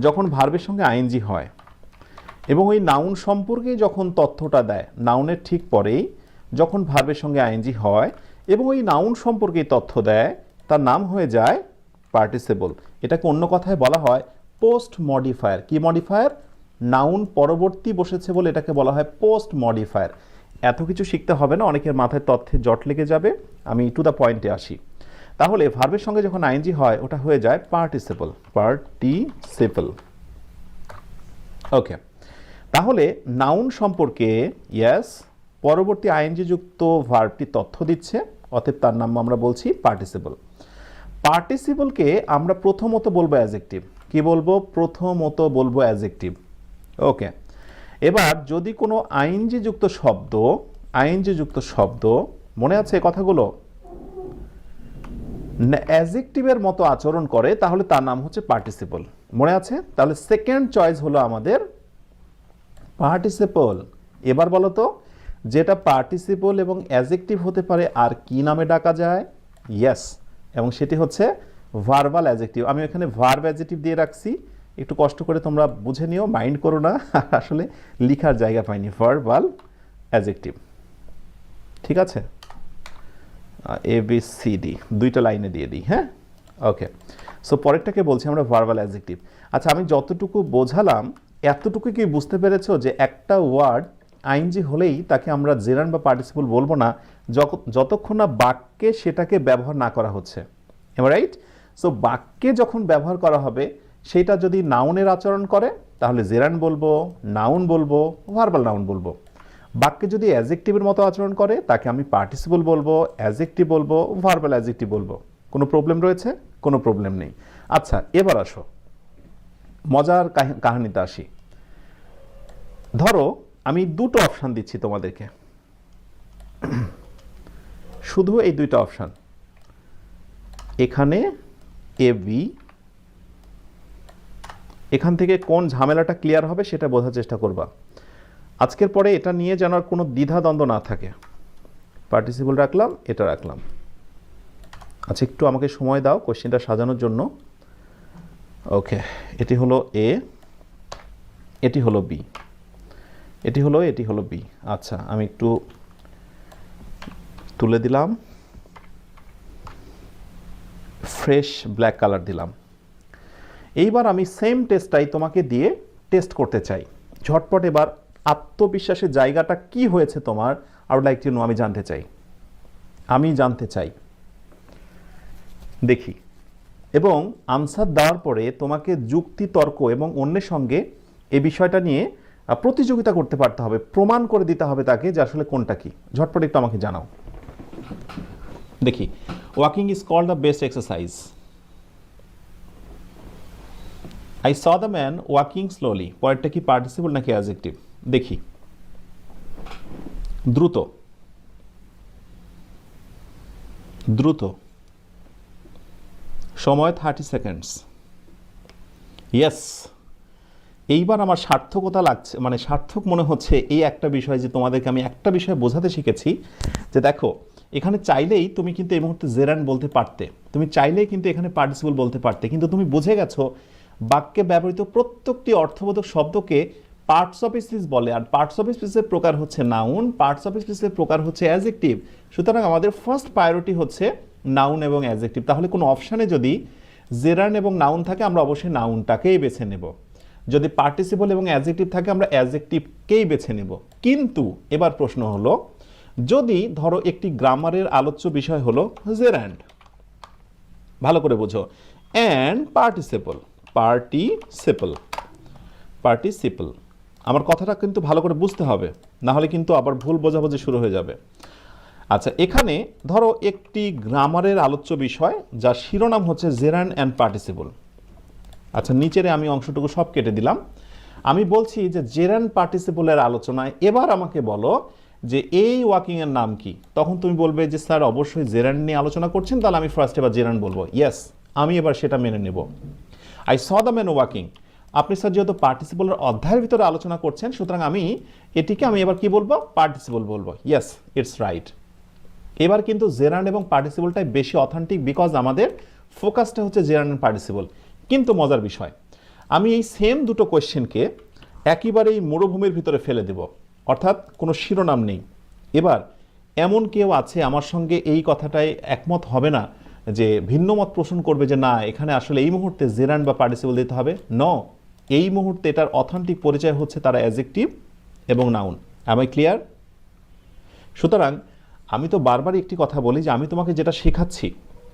যখন ভার্বের সঙ্গে আইএনজি হয় এবং ওই নাউন সম্পর্কে যখন তথ্যটা দেয়, নাউনের ঠিক পরেই যখন ভার্বের সঙ্গে আইএনজি হয় এবং ওই নাউন সম্পর্কে তথ্য দেয়, তার নাম হয়ে যায় পার্টিসিপল। এটাকে অন্য কথায় বলা হয় পোস্ট মডিফায়ার। কি মডিফায়ার? নাউন পরবর্তী বসেছে বলে এটাকে বলা হয় পোস্ট মডিফায়ার। এত কিছু শিখতে হবে না, অনেকের মাথায় তথ্যে জট লেগে যাবে। আমি টু দ্য পয়েন্টে আসি। তাহলে ভার্বের সঙ্গে যখন আইএনজি হয় ওটা হয়ে যায় পার্টিসিপল। পার্টিসিপল। ওকে, তাহলে নাউন সম্পর্কে ইয়েস পরবর্তী আইএনজি যুক্ত ভার্বটি তথ্য দিচ্ছে, অতএব তার নাম আমরা বলছি পার্টিসিপল। পার্টিসিপলকে আমরা প্রথমত বলবো অ্যাডজেক্টিভ। কি বলবো? প্রথমত বলবো অ্যাডজেক্টিভ। ওকে, এবার যদি কোনো আইএনজি যুক্ত শব্দ মনে আছে কথাগুলো অ্যাডজেক্টিভের মতো আচরণ করে, তাহলে তার নাম হচ্ছে পার্টিসিপল। মনে আছে? তাহলে সেকেন্ড চয়েস হলো আমাদের পার্টিসিপল। এবার বলো তো, যেটা পার্টিসিপল এবং অ্যাডজেক্টিভ হতে পারে আর কি নামে ডাকা যায়? ইয়েস, এবং সেটি হচ্ছে ভার্বাল অ্যাডজেক্টিভ। আমি এখানে ভার্ব অ্যাডজেক্টিভ দিয়ে রাখছি, একটু কষ্ট করে তোমরা বুঝে নিও, মাইন্ড করো না, আসলে লিখার জায়গা পাইনি। ভার্বাল অ্যাডজেক্টিভ, ঠিক আছে? ABCD দুইটা লাইনে দিয়ে দিই, হ্যাঁ? ওকে, সো পরেরটাকে বলছি আমরা ভার্বাল অ্যাডজেক্টিভ। আচ্ছা, আমি যতটুকু বোঝালাম এতটুকু কি বুঝতে পেরেছো যে একটা ওয়ার্ড আইএনজি হলেই তাকে আমরা জেরান্ড বা পার্টিসিপল বলবো না যতক্ষণ না বাক্যে সেটাকে ব্যবহার না করা হচ্ছে। Am right? সো বাক্যে যখন ব্যবহার করা হবে সেটা যদি নাউনের আচরণ করে তাহলে জেরান্ড বলবো, নাউন বলবো, ভার্বাল নাউন বলবো। বাক্যে যদি অ্যাডজেক্টিভের মতো আচরণ করে তাকে আমি পার্টিসিপল বলবো, অ্যাডজেক্টিভ বলবো, ভার্বাল অ্যাডজেক্টিভ বলবো। কোনো প্রবলেম রয়েছে? কোনো প্রবলেম নেই। আচ্ছা, এবার আসো মজার কাহিনীতে আসি। ধরো আমি দুটো অপশান দিচ্ছি তোমাদেরকে, শুধু এই দুইটা অপশান। এখানে AB, এখান থেকে কোন ঝামেলাটা ক্লিয়ার হবে সেটা বোঝার চেষ্টা করবা। আজকের পরে এটা নিয়ে যেন আর কোনো দ্বিধাদ্বন্দ্ব না থাকে। পার্টিসিপল রাখলাম, এটা রাখলাম। আচ্ছা, একটু আমাকে সময় দাও কোশ্চেনটা সাজানোর জন্য। ওকে, এটি হলো A, এটি হলো বি, এটি হলো বি। আচ্ছা, আমি একটু তুলে দিলাম, ফ্রেশ ব্ল্যাক কালার দিলাম। এইবার আমি সেম টেস্টটাই তোমাকে দিয়ে টেস্ট করতে চাই। ঝটপট এবার আত্মবিশ্বাসের জায়গাটা কি হয়েছে তোমার, I would like to know, আমি জানতে চাই। দেখি, এবং আনসার দেওয়ার পরে তোমাকে যুক্তি তর্ক এবং অন্যের সঙ্গে এই বিষয়টা নিয়ে প্রতিযোগিতা করতে পারতে হবে, প্রমাণ করে দিতে হবে তাকে যে আসলে কোনটা কি। ঝটপট একটু আমাকে জানাও। দেখি, walking is called the best exercise. I saw the man walking slowly, পরেরটা কি পার্টিসিপল নাকি অ্যাডজেক্টিভ? দেখি, দ্রুত, দ্রুত, সময় 30 সেকেন্ডস। ইয়েস, এইবার আমার সার্থকতা লাগছে, মানে সার্থক মনে হচ্ছে এই একটা বিষয় যে তোমাদেরকে আমি একটা বিষয় বোঝাতে শিখেছি যে দেখো, এখানে চাইলেই তুমি কিন্তু এই মুহূর্তে জেরান বলতে পারতে, তুমি চাইলেই কিন্তু এখানে পার্টিসিপল বলতে পারতে, কিন্তু তুমি বুঝে গেছো বাক্যে ব্যবহৃত প্রত্যেকটি অর্থবোধক শব্দকে পার্টস অফ স্পিচ বলে, আর পার্টস অফ স্পিচের প্রকার হচ্ছে নাউন, পার্টস অফ স্পিচের প্রকার হচ্ছে অ্যাডজেক্টিভ। সুতরাং আমাদের ফার্স্ট প্রায়োরিটি হচ্ছে নাউন এবং অ্যাডজেক্টিভ। তাহলে কোনো অপশানে যদি জেরান এবং নাউন থাকে আমরা অবশ্যই নাউনটাকেই বেছে নেব, যদি পার্টিসিপল এবং অ্যাডজেক্টিভ থাকে আমরা অ্যাডজেক্টিভকেই বেছে নেব। কিন্তু এবার প্রশ্ন হলো, যদি ধরো একটি গ্রামারের আলোচ্য বিষয় হলো জেরান্ড, ভালো করে বোঝো, অ্যান্ড পার্টিসিপল, পার্টিসিপল, আমার কথাটা কিন্তু ভালো করে বুঝতে হবে, না হলে কিন্তু আবার ভুল বোঝাবুঝি শুরু হয়ে যাবে। আচ্ছা, এখানে ধরো একটি গ্রামারের আলোচ্য বিষয় যার শিরোনাম হচ্ছে জেরান্ড অ্যান্ড পার্টিসিপল। আচ্ছা, নিচের আমি অংশটুকু সব কেটে দিলাম। আমি বলছি যে জেরান্ড পার্টিসিপলের আলোচনায় এবার আমাকে বলো যে এই ওয়াকিং এর নাম কি। তখন তুমি বলবে যে স্যার অবশ্যই জেরান্ড নিয়ে আলোচনা করছেন, তাহলে আমি ফার্স্ট এবার জেরান্ড বলবো। ইয়েস, আমি এবার সেটা মেনে নেব। I saw the man walking, আপনি স্যার যেহেতু পার্টিসিপলের অধ্যায়ের ভিতরে আলোচনা করছেন, সুতরাং আমি এবার কি বলবো, পার্টিসিপল বলবো। Yes, it's right. এবার কিন্তু জেরান্ড এবং পার্টিসিপলটাই বেশি অথেন্টিক, বিকজ আমাদের ফোকাসটা হচ্ছে জেরান্ড অ্যান্ড পার্টিসিপল। কিন্তু মজার বিষয়, আমি এই সেম দুটো কোয়েশ্চেনকে একেবারেই মরুভূমির ভিতরে ফেলে দেব, অর্থাৎ কোনো শিরোনাম নেই। এবার এমন কেউ আছে আমার সঙ্গে এই কথাটাই একমত হবে না, যে ভিন্ন মত পোষণ করবে যে না এখানে আসলে এই মুহূর্তে জেরান্ড বা পার্টিসিপল দিতে হবে। এই মুহূর্তে এটার অথেন্টিক পরিচয় হচ্ছে তারা অ্যাডজেক্টিভ এবং নাউন। Am I clear? সুতরাং আমি তো বারবার একটি কথা বলি যে আমি তোমাকে যেটা শেখাচ্ছি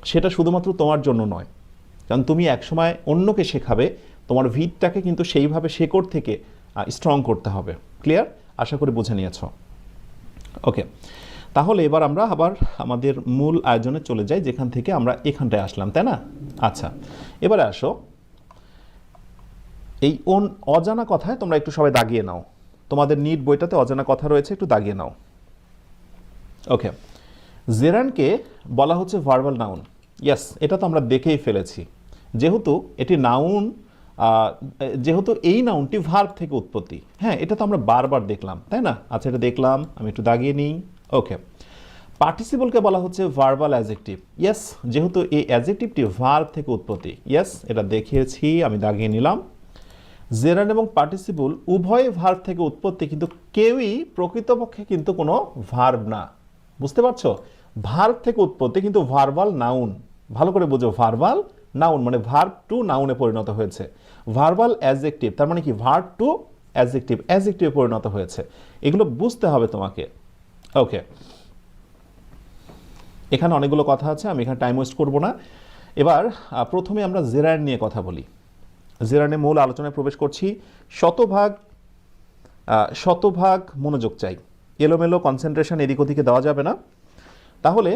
সেটা শুধুমাত্র তোমার জন্য নয়, কারণ তুমি একসময় অন্যকে শেখাবে, তোমার ভিতটাকে কিন্তু সেইভাবে শেকড় থেকে স্ট্রং করতে হবে। ক্লিয়ার? আশা করি বুঝে নিয়েছ। ওকে, তাহলে এবার আমরা আবার আমাদের মূল আয়োজনে চলে যাই, যেখান থেকে আমরা এখানটায় আসলাম, তাই না? আচ্ছা, এবারে আসো, এই অজানা কথায় তোমরা একটু সবাই দাগিয়ে নাও, তোমাদের নিট বইটাতে অজানা কথা রয়েছে, একটু দাগিয়ে নাও। ওকে, জেরান্ডকে বলা হচ্ছে ভার্বাল নাউন। ইয়েস, এটা তো আমরা দেখেই ফেলেছি, যেহেতু এটি নাউন, যেহেতু এই নাউনটি ভার্ব থেকে উৎপত্তি। হ্যাঁ, এটা তো আমরা বারবার দেখলাম, তাই না? আচ্ছা, এটা দেখলাম, আমি একটু দাগিয়ে নিই। ওকে, পার্টিসিপলকে বলা হচ্ছে ভার্বাল অ্যাডজেক্টিভ। ইয়েস, যেহেতু এই অ্যাডজেক্টিভটি ভার্ব থেকে উৎপত্তি। ইয়েস, এটা দেখিয়েছি, আমি দাগিয়ে নিলাম। জেরান্ড এবং পার্টিসিপল উভয় ভার্ব থেকে উৎপত্তি, কিন্তু কেউই প্রকৃতপক্ষে কিন্তু কোনো ভার্ব না। বুঝতে পারছো? ভার্ব থেকে উৎপত্তি, কিন্তু ভার্বাল নাউন। ভালো করে বুঝো, ভার্বাল নাউন মানে ভার্ব টু নাউনে পরিণত হয়েছে। ভার্বাল অ্যাডজেক্টিভ তার মানে কি, ভার্ব টু অ্যাডজেক্টিভে পরিণত হয়েছে। এগুলো বুঝতে হবে তোমাকে। ওকে, এখানে অনেকগুলো কথা আছে, আমি এখানে টাইম ওয়েস্ট করব না। এবার প্রথমে আমরা জেরান্ড নিয়ে কথা বলি। জেরান্ডের মূল আলোচনায় প্রবেশ করছি। শতভাগ মনোযোগ চাই, এলোমেলো কনসেন্ট্রেশন এদিক ওদিকে দেওয়া যাবে না। তাহলে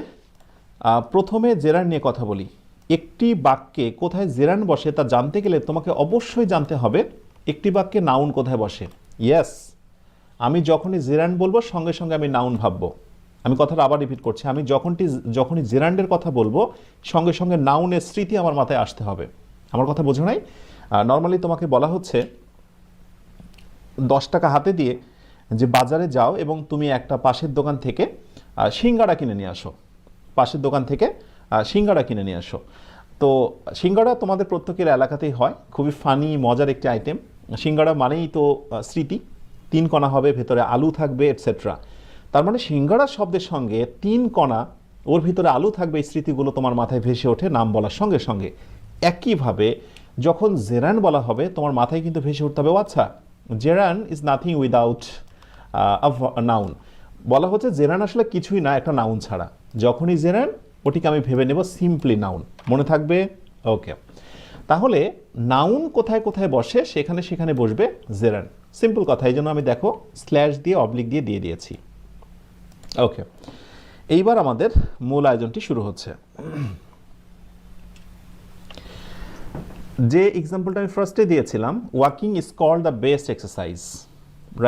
প্রথমে জেরান্ড নিয়ে কথা বলি। একটি বাক্যে কোথায় জেরান্ড বসে তা জানতে গেলে তোমাকে অবশ্যই জানতে হবে একটি বাক্যে নাউন কোথায় বসে। ইয়েস, আমি যখনই জেরান্ড বলবো সঙ্গে সঙ্গে আমি নাউন ভাববো। আমি কথাটা আবার রিপিট করছি, আমি যখনই জেরান্ডের কথা বলবো সঙ্গে সঙ্গে নাউনের স্মৃতি আমার মাথায় আসতে হবে। আমার কথা বোঝো নাই? নর্মালি তোমাকে বলা হচ্ছে 10 টাকা হাতে দিয়ে যে বাজারে যাও এবং তুমি একটা পাশের দোকান থেকে সিঙ্গাড়া কিনে নিয়ে আসো। পাশের দোকান থেকে সিঙ্গাড়া কিনে নিয়ে আসো। তো সিঙ্গাড়া তোমাদের প্রত্যেকের এলাকাতেই হয়, খুবই ফানি মজার একটি আইটেম। সিঙ্গাড়া মানেই তো স্মৃতি, 3 কণা হবে, ভেতরে আলু থাকবে এটসেট্রা। তার মানে সিঙ্গাড়া শব্দের সঙ্গে 3 কণা, ওর ভিতরে আলু থাকবে, এই স্মৃতিগুলো তোমার মাথায় ভেসে ওঠে নাম বলার সঙ্গে সঙ্গে। একইভাবে যখন জেরান বলা হবে তোমার মাথায় কিন্তু ভেসে উঠতে হবে, আচ্ছা gerund is nothing without noun. বলা হচ্ছে জেরান আসলে কিছুই না একটা নাউন ছাড়া। যখনই জেরান ওটিকে আমি ভেবে নেব সিম্পলি নাউন, মনে থাকবে? ওকে, তাহলে নাউন কোথায় কোথায় বসে সেখানে সেখানে বসবে জেরান। সিম্পল কথা, এই জন্য আমি দেখো স্ল্যাশ দিয়ে অবলিক দিয়ে দিয়ে দিয়েছি। ওকে, এইবার আমাদের মূল আয়োজনটি শুরু হচ্ছে। যে এক্সাম্পলটা আমি ফার্স্টে দিয়েছিলাম, walking is called the best exercise,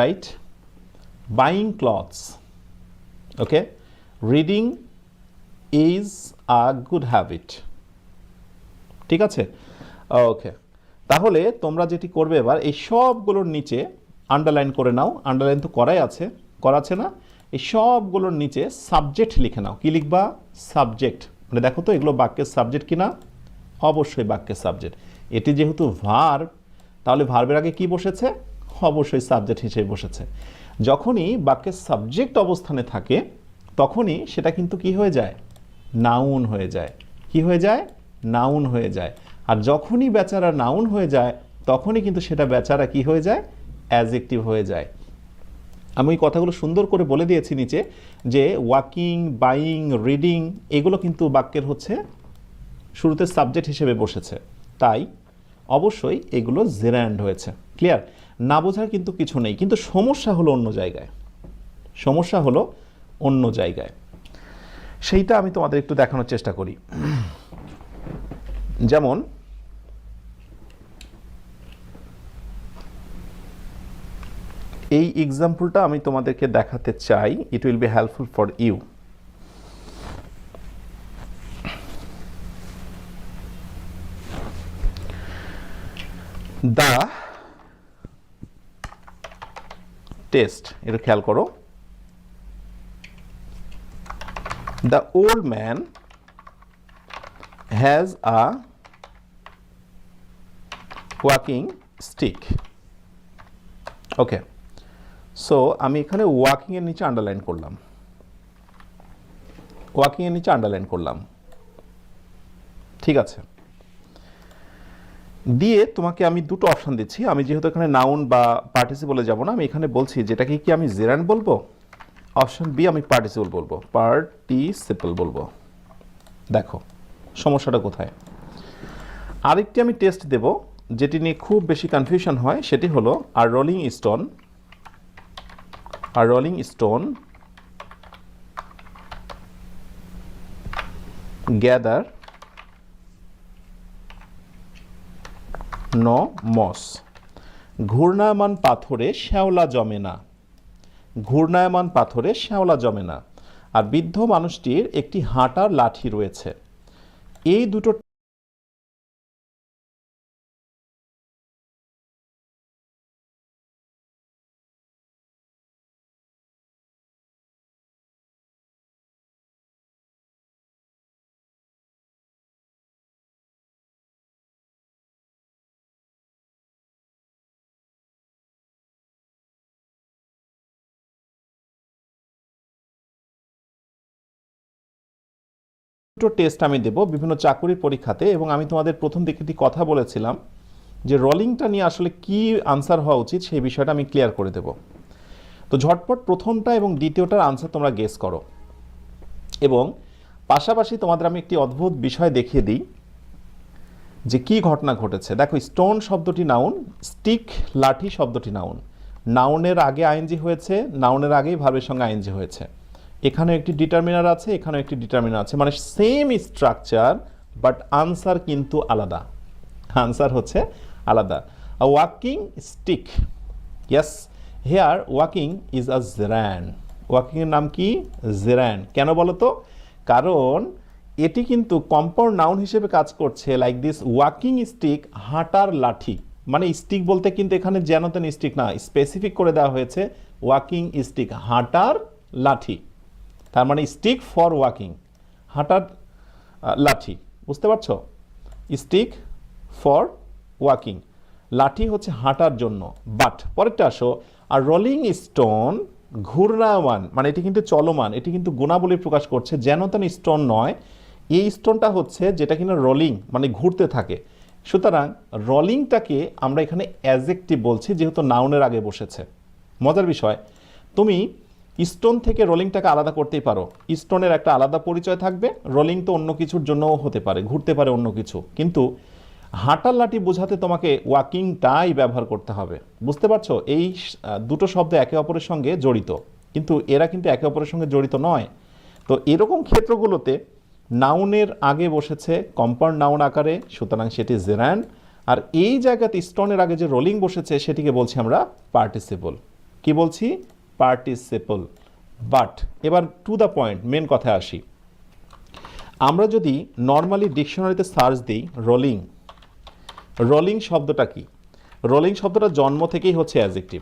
right? Buying clothes, okay, reading is a good habit, ঠিক আছে? ওকে, তাহলে তোমরা যেটি করবে এবার এই সবগুলোর নিচে আন্ডারলাইন করে নাও। আন্ডারলাইন তো করা আছে না? এই সবগুলোর নিচে সাবজেক্ট লিখে নাও। কি লিখবা? সাবজেক্ট। মানে দেখো তো এগুলো বাক্যের সাবজেক্ট কিনা? অবশ্যই বাক্যের সাবজেক্ট। এটি যেহেতু ভার্ব, তাহলে ভার্বের আগে কি বসেছে? অবশ্যই সাবজেক্ট হিসেবে বসেছে। যখনই বাক্যের সাবজেক্ট অবস্থানে থাকে তখনই সেটা কিন্তু কি হয়ে যায়? নাউন হয়ে যায়। কি হয়ে যায়? নাউন হয়ে যায়। আর যখনই বেচারা নাউন হয়ে যায় তখনই কিন্তু সেটা বেচারা কি হয়ে যায়? অ্যাডজেক্টিভ হয়ে যায়। আমি ওই কথাগুলো সুন্দর করে বলে দিয়েছি নিচে, যে ওয়াকিং, বাইং, রিডিং এগুলো কিন্তু বাক্যের হচ্ছে শুরুতে সাবজেক্ট হিসেবে বসেছে, তাই অবশ্যই এগুলো জেরান্ড হয়েছে। ক্লিয়ার? না বোঝার কিন্তু কিছু নেই, কিন্তু সমস্যা হলো অন্য জায়গায়। সমস্যা হলো অন্য জায়গায়, সেইটা আমি তোমাদের একটু দেখানোর চেষ্টা করি। যেমন এই এক্সাম্পলটা আমি তোমাদেরকে দেখাতে চাই, it will be helpful for you. The test, এটা খেয়াল করো। The old man has a walking stick. Okay, so আমি এখানে ওয়াকিং এর নিচে আন্ডারলাইন করলাম, ওয়াকিং এর নিচে আন্ডারলাইন করলাম, ঠিক আছে? দিয়ে তোমাকে আমি দুটো অপশন দিচ্ছি। আমি যেহেতু এখানে নাউন বা পার্টিসিপলে যাব না, আমি এখানে বলছি যেটাকে কি আমি জেরান্ড বলবো, অপশন বি আমি পার্টিসিপল বলবো, পার্টিসিপল বলবো। দেখো সমস্যাটা কোথায়। আরেকটি আমি টেস্ট দেব যেটি নিয়ে খুব বেশি কনফিউশন হয়, সেটি হলো আর রোলিং স্টোন, আর rolling stone gather no moss. ঘূর্ণায়মান পাথরে শ্যাওলা জমে না, ঘূর্ণায়মান পাথরে শ্যাওলা জমে না। আর বৃদ্ধ মানুষটির একটি হাঁটার লাঠি রয়েছে। এই দুটো টেস্ট আমি দেব বিভিন্ন চাকুরির পরীক্ষাতে, এবং আমি তোমাদের প্রথম দিকে একটি কথা বলেছিলাম যে রোলিংটা নিয়ে আসলে কি আনসার হওয়া উচিত সেই বিষয়টা আমি ক্লিয়ার করে দেব। তো ঝটপট প্রথমটা এবং দ্বিতীয়টার আনসার তোমরা গেস করো, এবং পাশাপাশি তোমাদের আমি একটি অদ্ভুত বিষয় দেখিয়ে দিই যে কি ঘটনা ঘটেছে। দেখো স্টোন শব্দটি নাউন, স্টিক লাঠি শব্দটি নাউন, নাউনের আগে আইএনজি হয়েছে, নাউনের আগেই ভার্বের সঙ্গে আইএনজি হয়েছে। এখানেও একটি ডিটারমিনার আছে, এখানেও একটি ডিটারমিনার আছে, মানে সেম স্ট্রাকচার বাট আনসার কিন্তু আলাদা। আনসার হচ্ছে আলাদা। Walking stick, yes, here walking is a gerund. ওয়াকিংয়ের নাম কি? জেরান। কেন বলো তো? কারণ এটি কিন্তু কম্পাউন্ড নাউন হিসেবে কাজ করছে, লাইক দিস ওয়াকিং স্টিক, হাঁটার লাঠি। মানে স্টিক বলতে কিন্তু এখানে যেন তেন স্টিক না, স্পেসিফিক করে দেওয়া হয়েছে ওয়াকিং স্টিক, হাঁটার লাঠি। তার মানে স্টিক ফর ওয়াকিং, হাঁটার লাঠি। বুঝতে পারছো? স্টিক ফর ওয়াকিং, লাঠি হচ্ছে হাঁটার জন্য, বাট পরেরটা আসো, আর রোলিং স্টোন ঘূর্ণায়মান, মানে এটি কিন্তু চলমান, এটি কিন্তু গুণাবলী প্রকাশ করছে, যেন তেন স্টোন নয়। এই স্টোনটা হচ্ছে যেটা কিনা রোলিং মানে ঘুরতে থাকে। সুতরাং রোলিংটাকে আমরা এখানে অ্যাডজেক্টিভ বলছি, যেহেতু নাউনের আগে বসেছে। মজার বিষয়, তুমি স্টোন থেকে রোলিংটাকে আলাদা করতেই পারো। স্টোনের একটা আলাদা পরিচয় থাকবে, রোলিং তো অন্য কিছুর জন্যও হতে পারে, ঘুরতে পারে অন্য কিছু, কিন্তু হাঁটার লাঠি বোঝাতে তোমাকে ওয়াকিংটাই ব্যবহার করতে হবে। বুঝতে পারছো? এই দুটো শব্দ একে অপরের সঙ্গে জড়িত, কিন্তু এরা কিন্তু একে অপরের সঙ্গে জড়িত নয়। তো এরকম ক্ষেত্রগুলোতে নাউনের আগে বসেছে কম্পাউন্ড নাউন আকারে, সুতরাং সেটি জেরান। আর এই জায়গাতে স্টোনের আগে যে রোলিং বসেছে সেটিকে বলছি আমরা পার্টিসিপল। কি বলছি? পার্টিসিপল। বাট এবার টু দ্য পয়েন্ট, মেন কথায় আসি। আমরা যদি নর্মালি ডিকশনারিতে সার্চ দিই রোলিং, রোলিং শব্দটা কি? রোলিং শব্দটা জন্ম থেকেই হচ্ছে অ্যাডজেক্টিভ।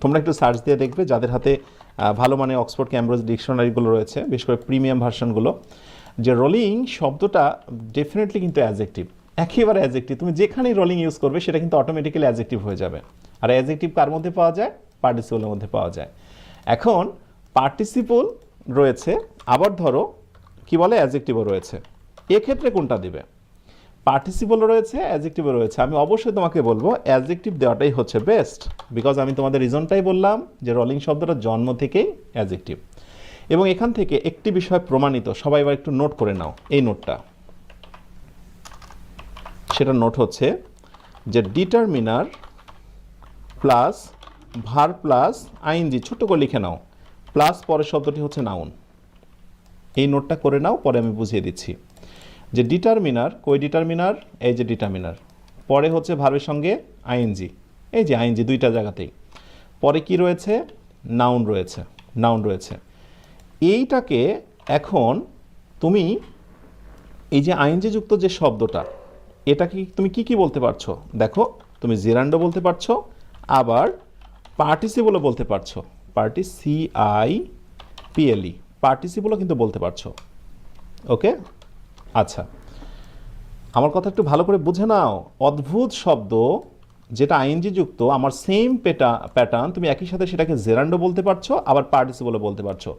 তোমরা একটু সার্চ দিয়ে দেখবে, যাদের হাতে ভালো মানে অক্সফোর্ড ক্যামব্রিজ ডিকশনারিগুলো রয়েছে, বিশেষ করে প্রিমিয়াম ভার্সনগুলো, যে রোলিং শব্দটা ডেফিনেটলি কিন্তু অ্যাডজেক্টিভ, একেবারে অ্যাডজেক্টিভ। তুমি যেখানেই রোলিং ইউজ করবে সেটা কিন্তু অটোমেটিক্যালি অ্যাডজেক্টিভ হয়ে যাবে। আর অ্যাডজেক্টিভ কার মধ্যে পাওয়া যায়? পার্টিসিপলের মধ্যে পাওয়া যায়। এখন পার্টিসিপল রয়েছে, আবার ধরো কি বলে অ্যাডজেক্টিভও রয়েছে। এক্ষেত্রে কোনটা দিবে? পার্টিসিপলও রয়েছে, অ্যাডজেক্টিভও রয়েছে। আমি অবশ্যই তোমাকে বলবো অ্যাডজেক্টিভ দেওয়াটাই হচ্ছে বেস্ট, বিকজ আমি তোমাদের রিজনটাই বললাম যে রোলিং শব্দটা জন্ম থেকেই অ্যাডজেক্টিভ। এবং এখান থেকে একটি বিষয় প্রমাণিত, সবাই এবার একটু নোট করে নাও এই নোটটা। সেটা নোট হচ্ছে যে determiner plus verb plus ING, ছোট্ট করে লিখে নাও, প্লাস পরের শব্দটি হচ্ছে নাউন। এই নোটটা করে নাও, পরে আমি বুঝিয়ে দিচ্ছি। যে ডিটারমিনার, কই ডিটারমিনার? এই যে ডিটারমিনার, পরে হচ্ছে ভার্বের সঙ্গে আইএনজি, এই যে আইএনজি দুইটা জায়গাতেই, পরে কি রয়েছে? নাউন রয়েছে, নাউন রয়েছে। এইটাকে এখন তুমি এই যে আইএনজি যুক্ত যে শব্দটা, এটাকে তুমি কি কি বলতে পারছো? দেখো, তুমি জেরান্ডো বলতে পারছো, আবার পার্টিসিপলও বলতে পারছো, পার্টিসিপিএলই, পার্টিসিপলও কিন্তু বলতে পারছো। ওকে, আচ্ছা, আমার কথা একটু ভালো করে বুঝে নাও। অদ্ভুত শব্দ যেটা আইএনজি যুক্ত, আমার সেম প্যাটার্ন, তুমি একই সাথে সেটাকে জেরান্ডো বলতে পারছো, আবার পার্টিসিপলও বলতে পারছো।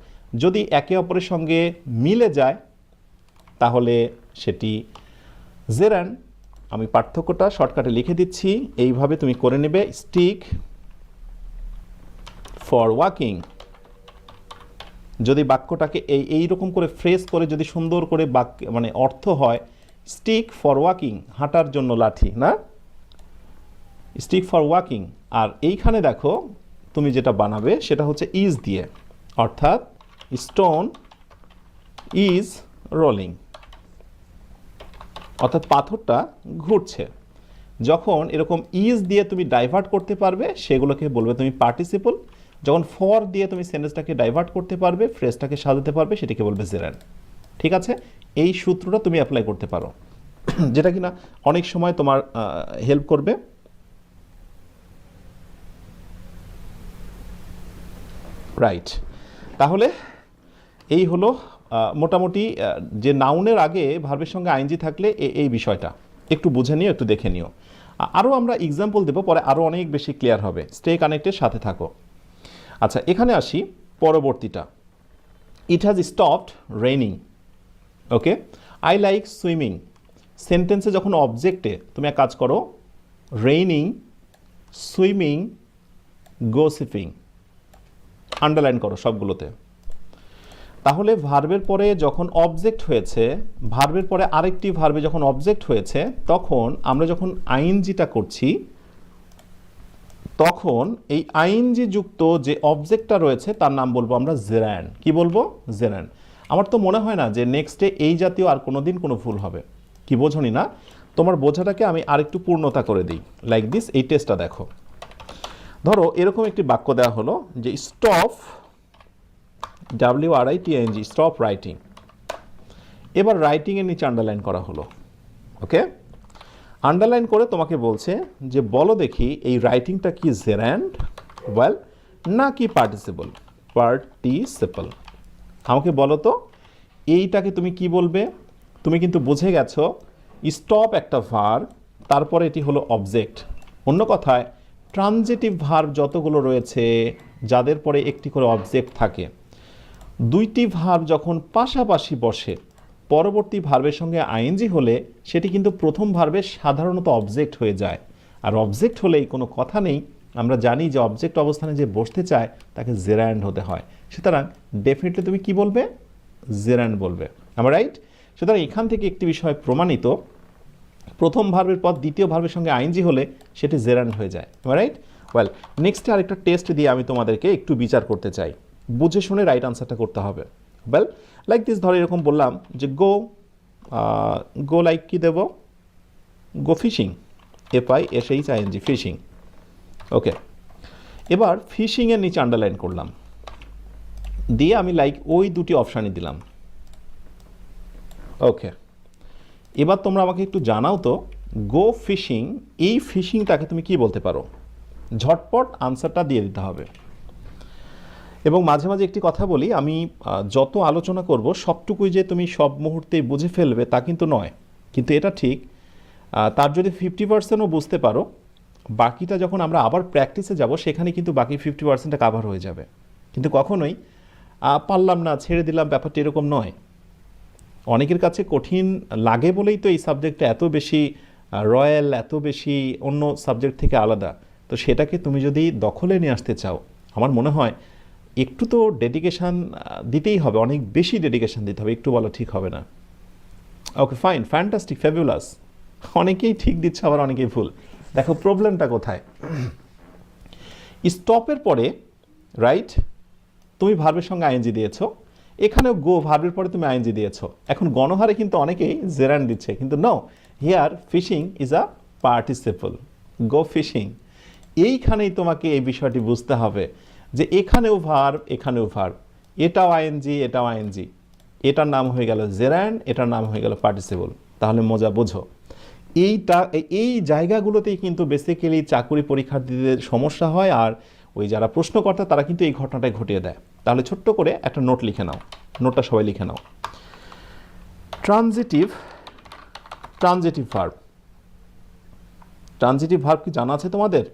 যদি একে অপরের সঙ্গে মিলে যায় তাহলে সেটি জেরান। আমি পার্থক্যটা শর্টকাটে লিখে দিচ্ছি, এইভাবে তুমি করে নেবে। স্টিক ফর ওয়াকিং, যদি বাক্যটাকে এইরকম করে ফ্রেজ করে যদি সুন্দর করে বাক্য মানে অর্থ হয়, স্টিক ফর ওয়াকিং, হাঁটার জন্য লাঠি, না? Stick for walking. আর এইখানে দেখো তুমি যেটা বানাবে সেটা হচ্ছে ইজ দিয়ে, অর্থাৎ স্টোন ইজ রোলিং, অর্থাৎ পাথরটা ঘুরছে। যখন এরকম ইজ দিয়ে তুমি ডাইভার্ট করতে পারবে সেগুলোকে বলবে তুমি পার্টিসিপল। যখন ফর দিয়ে তুমি সেন্টেন্সটাকে ডাইভার্ট করতে পারবে, ফ্রেজটাকে সাজাতে পারবে, সেটাকে বলবে জেরান। ঠিক আছে? এই সূত্রটা তুমি অ্যাপ্লাই করতে পারো, যেটা কিনা অনেক সময় তোমার হেল্প করবে। রাইট, তাহলে এই হলো মোটামুটি যে নাউনের আগে ভার্বের সঙ্গে আইএনজি থাকলে এই বিষয়টা একটু বুঝে নিও, একটু দেখে নিও। আরও আমরা এক্সাম্পল দেবো, পরে আরও অনেক বেশি ক্লিয়ার হবে। স্টে কানেক্টের সাথে থাকো। আচ্ছা, এখানে আসি পরবর্তীটা। It has stopped raining. Okay, I like swimming. সেন্টেন্সে যখন অবজেক্টে তুমি এক কাজ করো, রেইনিং, সুইমিং, গোসিপিং, আন্ডারলাইন করো সবগুলোতে। তাহলে ভার্বের পরে যখন অবজেক্ট হয়েছে, ভার্বের পরে আরেকটি ভার্বে যখন অবজেক্ট হয়েছে, তখন আমরা যখন আইএনজিটা করছি, তখন এই আইএনজি যুক্ত যে অবজেক্টটা রয়েছে তার নাম বলবো আমরা জেরান। কি বলবো? জেরান। আমার তো মনে হয় না যে নেক্সটে এই জাতীয় আর কোনো দিন কোনো ভুল হবে। কি বোঝনি না? তোমার বোঝাটাকে আমি আরেকটু পূর্ণতা করে দিই। লাইক দিস, এই টেস্টটা দেখো। ধরো এরকম একটি বাক্য দেওয়া হলো যে স্টপ, WRITING, স্টপ রাইটিং। এবার রাইটিংয়ের নিচে আন্ডারলাইন করা হলো। ওকে, আন্ডারলাইন করে তোমাকে বলছে যে বলো দেখি এই রাইটিংটা কি জেরান্ড, ওয়েল, না কি পার্টিসিপল? পার্টিসিপল। আমাকে বলো তো এইটাকে তুমি কি বলবে? তুমি কিন্তু বুঝে গেছো স্টপ একটা ভার্ব, তারপরে এটি হলো অবজেক্ট। অন্য কথায় ট্রানজিটিভ ভার্ব যতগুলো রয়েছে যাদের পরে একটি করে অবজেক্ট থাকে, দুইটি ভার্ব যখন পাশাপাশি বসে পরবর্তী ভার্বের সঙ্গে আইএনজি হলে সেটি কিন্তু প্রথম ভার্বের সাধারণত অবজেক্ট হয়ে যায়। আর অবজেক্ট হলেই কোনো কথা নেই, আমরা জানি যে অবজেক্ট অবস্থানে যে বসতে চায় তাকে জেরান্ড হতে হয়। সুতরাং ডেফিনেটলি তুমি কি বলবে? জেরান্ড বলবে। আমার রাইট? সুতরাং এখান থেকে একটি বিষয় প্রমাণিত, প্রথম ভার্বের পর দ্বিতীয় ভার্বের সঙ্গে আইএনজি হলে সেটি জেরান্ড হয়ে যায়। আমার রাইট? ওয়েল, নেক্সটে আরেকটা টেস্ট দিয়ে আমি তোমাদেরকে একটু বিচার করতে চাই, বুঝে শুনে রাইট আনসারটা করতে হবে। ওয়েল, লাইক দিস, ধরো এরকম বললাম যে গো লাইক কি দেব? Go fishing, FISHING, fishing. Okay, এবার ফিশিংয়ের নিচে আন্ডারলাইন করলাম, দিয়ে আমি লাইক ওই দুটি অপশানই দিলাম। ওকে, এবার তোমরা আমাকে একটু জানাও তো, গো ফিশিং, এই ফিশিংটাকে তুমি কি বলতে পারো? ঝটপট আনসারটা দিয়ে দিতে হবে। এবং মাঝে মাঝে একটি কথা বলি, আমি যত আলোচনা করব সবটুকুই যে তুমি সব মুহূর্তে বুঝে ফেলবে তা কিন্তু নয়, কিন্তু এটা ঠিক, তার যদি 50%ও বুঝতে পারো, বাকিটা যখন আমরা আবার প্র্যাকটিসে যাব সেখানে কিন্তু বাকি 50%টা কাভার হয়ে যাবে। কিন্তু কখনোই পারলাম না, ছেড়ে দিলাম, ব্যাপারটা এরকম নয়। অনেকের কাছে কঠিন লাগে বলেই তো এই সাবজেক্টটা এত বেশি রয়্যাল, এত বেশি অন্য সাবজেক্ট থেকে আলাদা। তো সেটাকে তুমি যদি দখলে নিয়ে আসতে চাও, আমার মনে হয় একটু তো ডেডিকেশান দিতেই হবে, অনেক বেশি ডেডিকেশান দিতে হবে, একটু বলা ঠিক হবে না। Okay fine, fantastic, fabulous. অনেকেই ঠিক দিচ্ছে, আবার অনেকেই ভুল। দেখো প্রবলেমটা কোথায়? স্টপের পরে রাইট তুমি ভার্বের সঙ্গে আইএনজি দিয়েছো, এখানেও গো ভার্বের পরে তুমি আইএনজি দিয়েছো। এখন গণহারে কিন্তু অনেকেই জেরান্ড দিচ্ছে, কিন্তু no, here fishing is a participle, go fishing. এইখানেই তোমাকে এই বিষয়টি বুঝতে হবে যে এখানেও ভার্ব, এখানেও ভার্ব, এটাও আইএনজি, এটাও আইএনজি, এটার নাম হয়ে গেল জেরান্ড, এটার নাম হয়ে গেল পার্টিসিপল। তাহলে মজা বোঝো। এই জায়গাগুলোতেই কিন্তু বেসিক্যালি চাকরি পরীক্ষার্থীদের সমস্যা হয়, আর ওই যারা প্রশ্নকর্তা তারা কিন্তু এই ঘটনাটাই ঘটিয়ে দেয়। তাহলে ছোট্ট করে একটা নোট লিখে নাও, নোটটা সবাই লিখে নাও। ট্রানজিটিভ ভার্ব, ট্রানজিটিভ ভার্ব কি জানা আছে তোমাদের?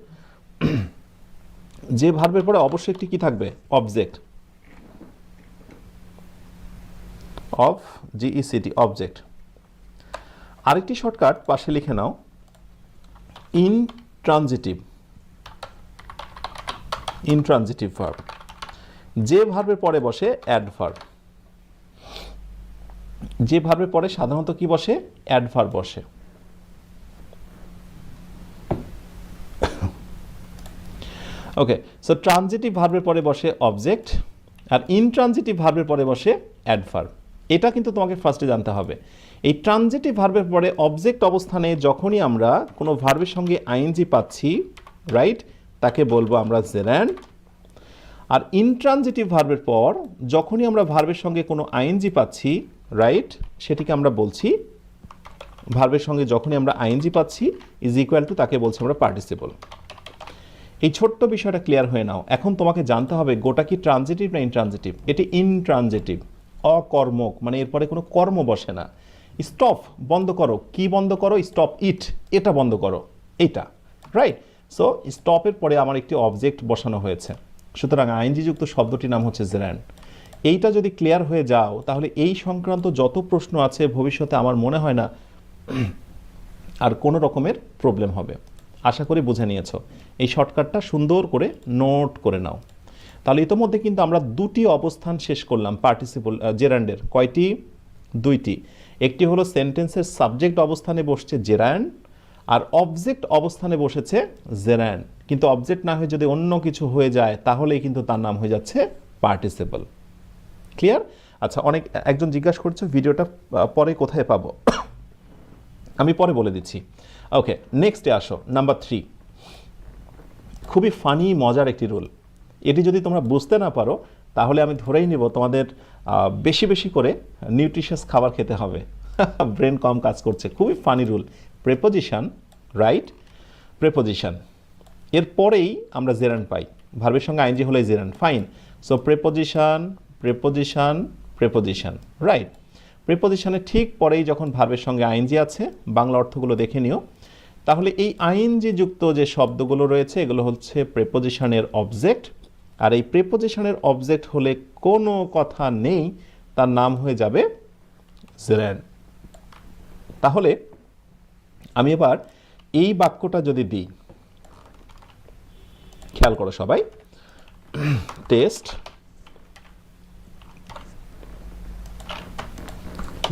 যে ভার্বের পরে অবশ্যই একটি কি থাকবে? Object, GECT, object. আরেকটি শর্টকাট পাশে লিখে নাও, ইনট্রানজিটিভ ভার্ব। যে ভার্বের পরে বসে অ্যাডভার্ব, যে ভার্বের পরে সাধারণত কি বসে? অ্যাডভার্ব বসে। ওকে, সো ট্রানজিটিভ ভার্বের পরে বসে অবজেক্ট, আর ইনট্রানজিটিভ ভার্বের পরে বসে অ্যাডভার্ব। এটা কিন্তু তোমাকে ফার্স্টে জানতে হবে। এই ট্রানজিটিভ ভার্বের পরে অবজেক্ট অবস্থানে যখনই আমরা কোনো ভার্বের সঙ্গে আইএনজি পাচ্ছি, রাইট, তাকে বলবো আমরা জেরান্ড। আর ইনট্রানজিটিভ ভার্বের পর যখনই আমরা ভার্বের সঙ্গে কোনো আইএনজি পাচ্ছি, রাইট, সেটিকে আমরা বলছি, ভার্বের সঙ্গে যখনই আমরা আইএনজি পাচ্ছি ইজ ইকুয়াল টু, তাকে বলছি আমরা পার্টিসিপল। এই ছোট্ট বিষয়টা ক্লিয়ার হয়ে নাও। এখন তোমাকে জানতে হবে গোটা কি ট্রানজিটিভ না ইনট্রানজিটিভ? এটি ইনট্রানজিটিভ, অকর্মক, মানে এরপরে কোনো কর্ম বসে না। স্টপ, বন্ধ করো, কি বন্ধ করো? স্টপ ইট, এটা বন্ধ করো, এইটা, রাইট। সো স্টপের পরে আমার একটি অবজেক্ট বসানো হয়েছে, সুতরাং আইএনজি যুক্ত শব্দটির নাম হচ্ছে জেরান্ড। এইটা যদি ক্লিয়ার হয়ে যাও তাহলে এই সংক্রান্ত যত প্রশ্ন আছে ভবিষ্যতে আমার মনে হয় না আর কোনো রকমের প্রবলেম হবে। আশা করি বুঝে নিয়েছো। এই শর্টকাটটা সুন্দর করে নোট করে নাও। তাহলে ইতোমধ্যে কিন্তু আমরা দুটি অবস্থান শেষ করলাম পার্টিসিপল জেরান্ডের। কয়টি? দুইটি। একটি হলো সেন্টেন্সের সাবজেক্ট অবস্থানে বসছে জেরান্ড, আর অবজেক্ট অবস্থানে বসেছে জেরান্ড। কিন্তু অবজেক্ট না হয়ে যদি অন্য কিছু হয়ে যায় তাহলেই কিন্তু তার নাম হয়ে যাচ্ছে পার্টিসিপল। ক্লিয়ার? আচ্ছা, একজন জিজ্ঞাসা করছে ভিডিওটা পরে কোথায় পাবো? আমি পরে বলে দিচ্ছি। ওকে, নেক্সটে আসো, নাম্বার 3। খুবই ফানি মজার একটি রুল। এটি যদি তোমরা বুঝতে না পারো তাহলে আমি ধরেই নেব তোমাদের বেশি বেশি করে নিউট্রিশাস খাবার খেতে হবে, ব্রেন কম কাজ করছে। খুবই funny rule. Preposition, right, preposition, এরপরেই আমরা জেরান্ড পাই। ভার্বের সঙ্গে আইএনজি হলে gerund, fine. So preposition, preposition, preposition, right. প্রিপোজিশনের ঠিক পরেই যখন ভার্বের সঙ্গে আইএনজি আছে, বাংলা অর্থগুলো দেখে নিও। তাহলে এই আইএনজি যুক্ত যে শব্দগুলো রয়েছে এগুলো হচ্ছে প্রিপোজিশনের অবজেক্ট, আর এই প্রিপোজিশনের অবজেক্ট হলে কোনো কথা নেই, তার নাম হয়ে যাবে জেরান। তাহলে আমি এবার এই বাক্যটা যদি দিই, খেয়াল করো সবাই, টেস্ট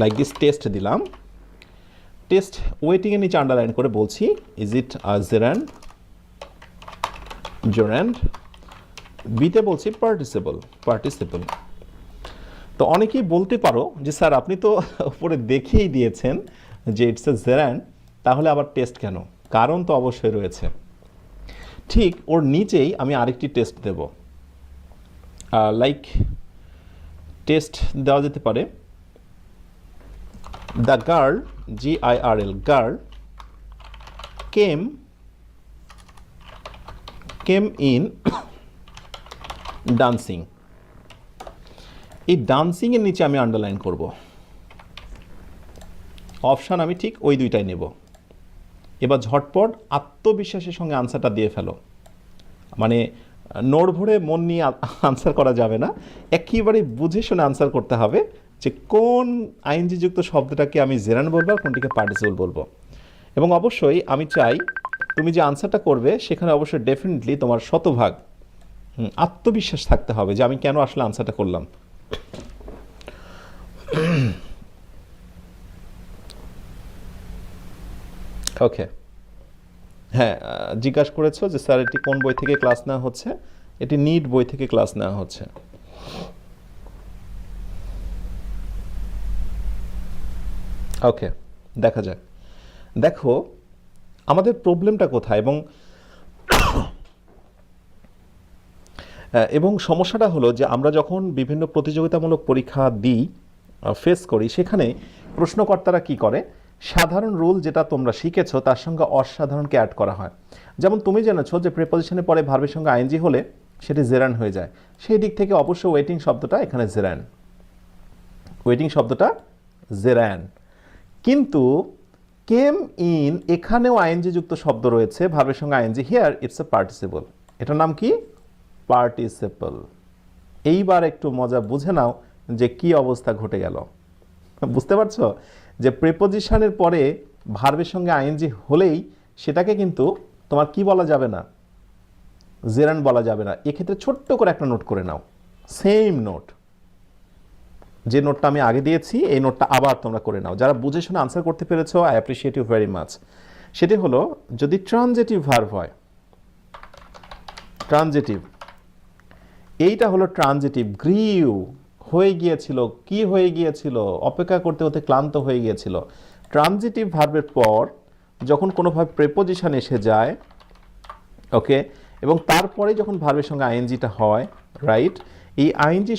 লাইক দিস, টেস্ট দিলাম, টেস্ট ওয়েটিং এর নিচে আন্ডারলাইন করে বলছি ইজ ইট জেরান্ড, জেরান্ড। বিতে বলছি পার্টিসিপল, পার্টিসিপল। তো অনেকেই বলতে পারো যে স্যার আপনি তো উপরে দেখিয়েই দিয়েছেন যে ইটস এ জেরান্ড, তাহলে আবার টেস্ট কেন? কারণ তো অবশ্যই রয়েছে। ঠিক ওর নিচেই আমি আরেকটি টেস্ট দেব, লাইক টেস্ট দেওয়া যেতে পারে the girl, GIRL, girl came in dancing. এই ডান্সিং এর নিচে আমি আন্ডারলাইন করব, অপশান আমি ঠিক ওই দুইটাই নেব। এবার ঝটপট আত্মবিশ্বাসের সঙ্গে আনসারটা দিয়ে ফেলো, মানে নোড় ভরে মন নিয়ে আনসার করা যাবে না, একেবারে বুঝে শুনে আনসার করতে হবে যে কোন আইএনজি যুক্ত শব্দটাকে আমি জেরান বলবো আর কোনটিকে পার্টিসিপল বলবো। এবং অবশ্যই আমি চাই তুমি যে আনসারটা করবে সেখানে অবশ্যই ডেফিনেটলি তোমার শতভাগ আত্মবিশ্বাস থাকতে হবে যে আমি কেন আসলে আনসারটা করলাম। ওকে, হ্যাঁ, জিজ্ঞাসা করেছো যে স্যার এটি কোন বই থেকে ক্লাস নেওয়া হচ্ছে? এটি নিট বই থেকে ক্লাস নেওয়া হচ্ছে। ওকে, দেখা যাক। দেখো আমাদের প্রবলেমটা কোথায়, এবং সমস্যাটা হলো যে আমরা যখন বিভিন্ন প্রতিযোগিতামূলক পরীক্ষা দিই, ফেস করি, সেখানে প্রশ্নকর্তারা কি করে, সাধারণ রুল যেটা তোমরা শিখেছো তার সঙ্গে অসাধারণকে অ্যাড করা হয়। যেমন তুমি জেনেছো যে প্রিপোজিশনের পরে ভার্বের সঙ্গে আইএনজি হলে সেটি জেরান হয়ে যায়, সেই দিক থেকে অবশ্য ওয়েটিং শব্দটা এখানে জেরান, ওয়েটিং শব্দটা জেরান। কিন্তু কেম ইন, এখানেও আইএনজি যুক্ত শব্দ রয়েছে ভার্বের সঙ্গে ING, here it's a participle, এটার নাম কি? পার্টিসিপল। এইবার একটু মজা বুঝে নাও যে কি অবস্থা ঘটে গেল। বুঝতে পারছো যে প্রিপোজিশনের পরে ভার্বের সঙ্গে আইএনজি হলেই সেটাকে কিন্তু তোমার কি বলা যাবে না, জেরান বলা যাবে না। এক্ষেত্রে ছোট্ট করে একটা নোট করে নাও, সেম নোট, যে নোটটা আমি আগে দিয়েছি এই নোটটা আবার তোমরা করে নাও। যারা বুঝে শুনে আনসার করতে পেরেছো, I appreciate you very much. সেটি হলো যদি ট্রানজিটিভ ভার্ব হয়, ট্রানজিটিভ, এইটা হলো ট্রানজিটিভ, গ্রিউ, হয়ে গিয়েছিল, কি হয়ে গিয়েছিল, অপেক্ষা করতে করতে ক্লান্ত হয়ে গিয়েছিল। ট্রানজিটিভ ভার্বের পর যখন কোনোভাবে প্রিপোজিশন এসে যায়, ওকে, এবং তারপরে যখন ভার্বের সঙ্গে আইএনজিটা হয়, রাইট, এই আইএনজি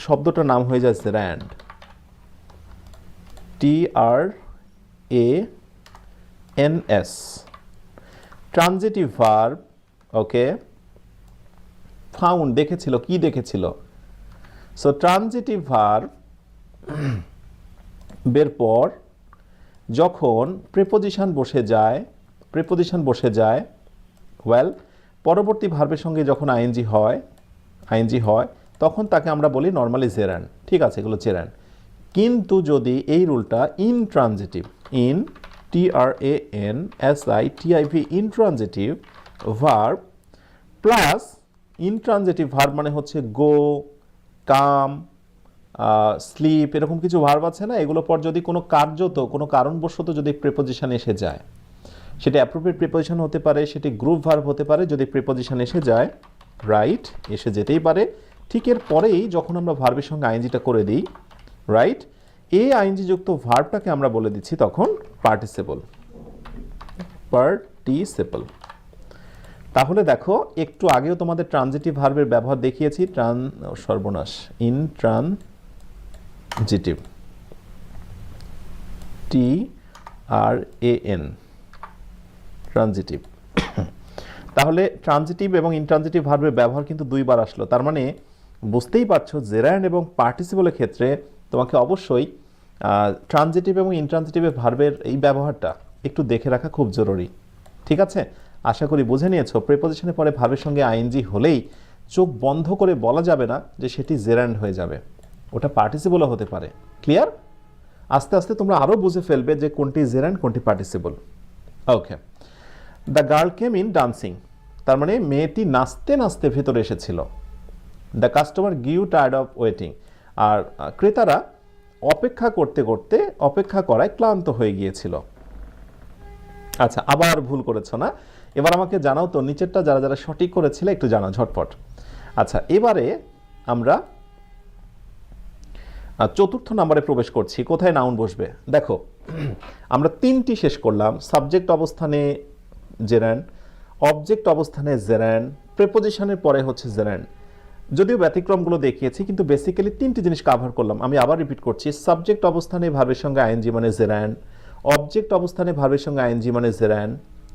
শব্দটার নাম হয়ে যায় জেরান্ড, TRANS, ট্রানজিটিভ ভার্ব, ওকে, ফাউন্ড, দেখেছিল, কি দেখেছিল। সো ট্রানজিটিভ ভার্ব বের পর যখন প্রিপোজিশন বসে যায়, ওয়েল, পরবর্তী ভার্বের সঙ্গে যখন আইএনজি হয় তখন তাকে আমরা বলি নর্মালি জেরান, ঠিক আছে, এগুলো জেরান। কিন্তু যদি এই রুলটা intransitive, TRANSITIV, intransitive verb plus, intransitive verb মানে হচ্ছে গো, কাম, স্লিপ, এরকম কিছু ভার্ব আছে না, এগুলো পর যদি কোনো কার্যত, কোনো কারণবশত যদি প্রিপোজিশন এসে যায়, সেটা অ্যাপ্রোপ্রিয়েট প্রিপোজিশন হতে পারে, সেটি গ্রুপ ভার্ব হতে পারে, যদি প্রিপোজিশন এসে যায়, রাইট, এসে যেতেই পারে, ঠিক এর পরেই যখন আমরা ভার্বের সঙ্গে আইএনজিটা করে দিই, রাইট, এই আইএনজি যুক্ত ভার্বটাকে আমরা বলে দিচ্ছি তখন পার্টিসিপল, পার্টিসিপল। তাহলে দেখো একটু আগেও তোমাদের ট্রানজিটিভ ভার্বের ব্যবহার দেখিয়েছি, সর্বনাশ, ইনট্রানজিটিভ, TRAN, ট্রানজিটিভ। তাহলে ট্রানজিটিভ এবং ইনট্রানজিটিভ ভার্বের ব্যবহার কিন্তু দুইবার আসলো, তার মানে বুঝতেই পারছো জেরান্ড এবং পার্টিসিপলের ক্ষেত্রে তোমাকে অবশ্যই ট্রানজিটিভ এবং ইনট্রানজিটিভ ভার্বের এই ব্যবহারটা একটু দেখে রাখা খুব জরুরি। ঠিক আছে, আশা করি বুঝে নিয়েছো প্রিপোজিশনের পরে ভার্বের সঙ্গে আইএনজি হলেই চোখ বন্ধ করে বলা যাবে না যে সেটি জেরান্ড হয়ে যাবে, ওটা পার্টিসিপলও হতে পারে। ক্লিয়ার? আস্তে আস্তে তোমরা আরও বুঝে ফেলবে যে কোনটি জেরান্ড কোনটি participle. Okay, the girl came in dancing, তার মানে মেয়েটি নাচতে নাচতে ভেতরে এসেছিল। The customer grew tired of waiting, আর ক্রেতারা অপেক্ষা করতে করতে অপেক্ষা করায় ক্লান্ত হয়ে গিয়েছিল। আচ্ছা, আবার ভুল করেছো না? এবার আমাকে জানাও তো নিচেরটা যারা যারা সঠিক করেছিলে একটু জানাও ঝটপট। আচ্ছা, এবারে আমরা চতুর্থ নাম্বারে প্রবেশ করছি। কোথায় নাউন বসবে দেখো, আমরা তিনটি শেষ করলাম। সাবজেক্ট অবস্থানে জেরান্ড, অবজেক্ট অবস্থানে জেরান্ড, প্রিপোজিশনের পরে হচ্ছে জেরান্ড। যদিও ব্যতিক্রমগুলো দেখিয়েছি কিন্তু বেসিক্যালি তিনটি জিনিস কাভার করলাম। আমি আবার রিপিট করছি, সাবজেক্ট অবস্থানে ভার্বের সঙ্গে আইএনজি মানে জেরান্ড, অবজেক্ট অবস্থানে ভার্বের সঙ্গে আইএনজি মানে জেরান্ড,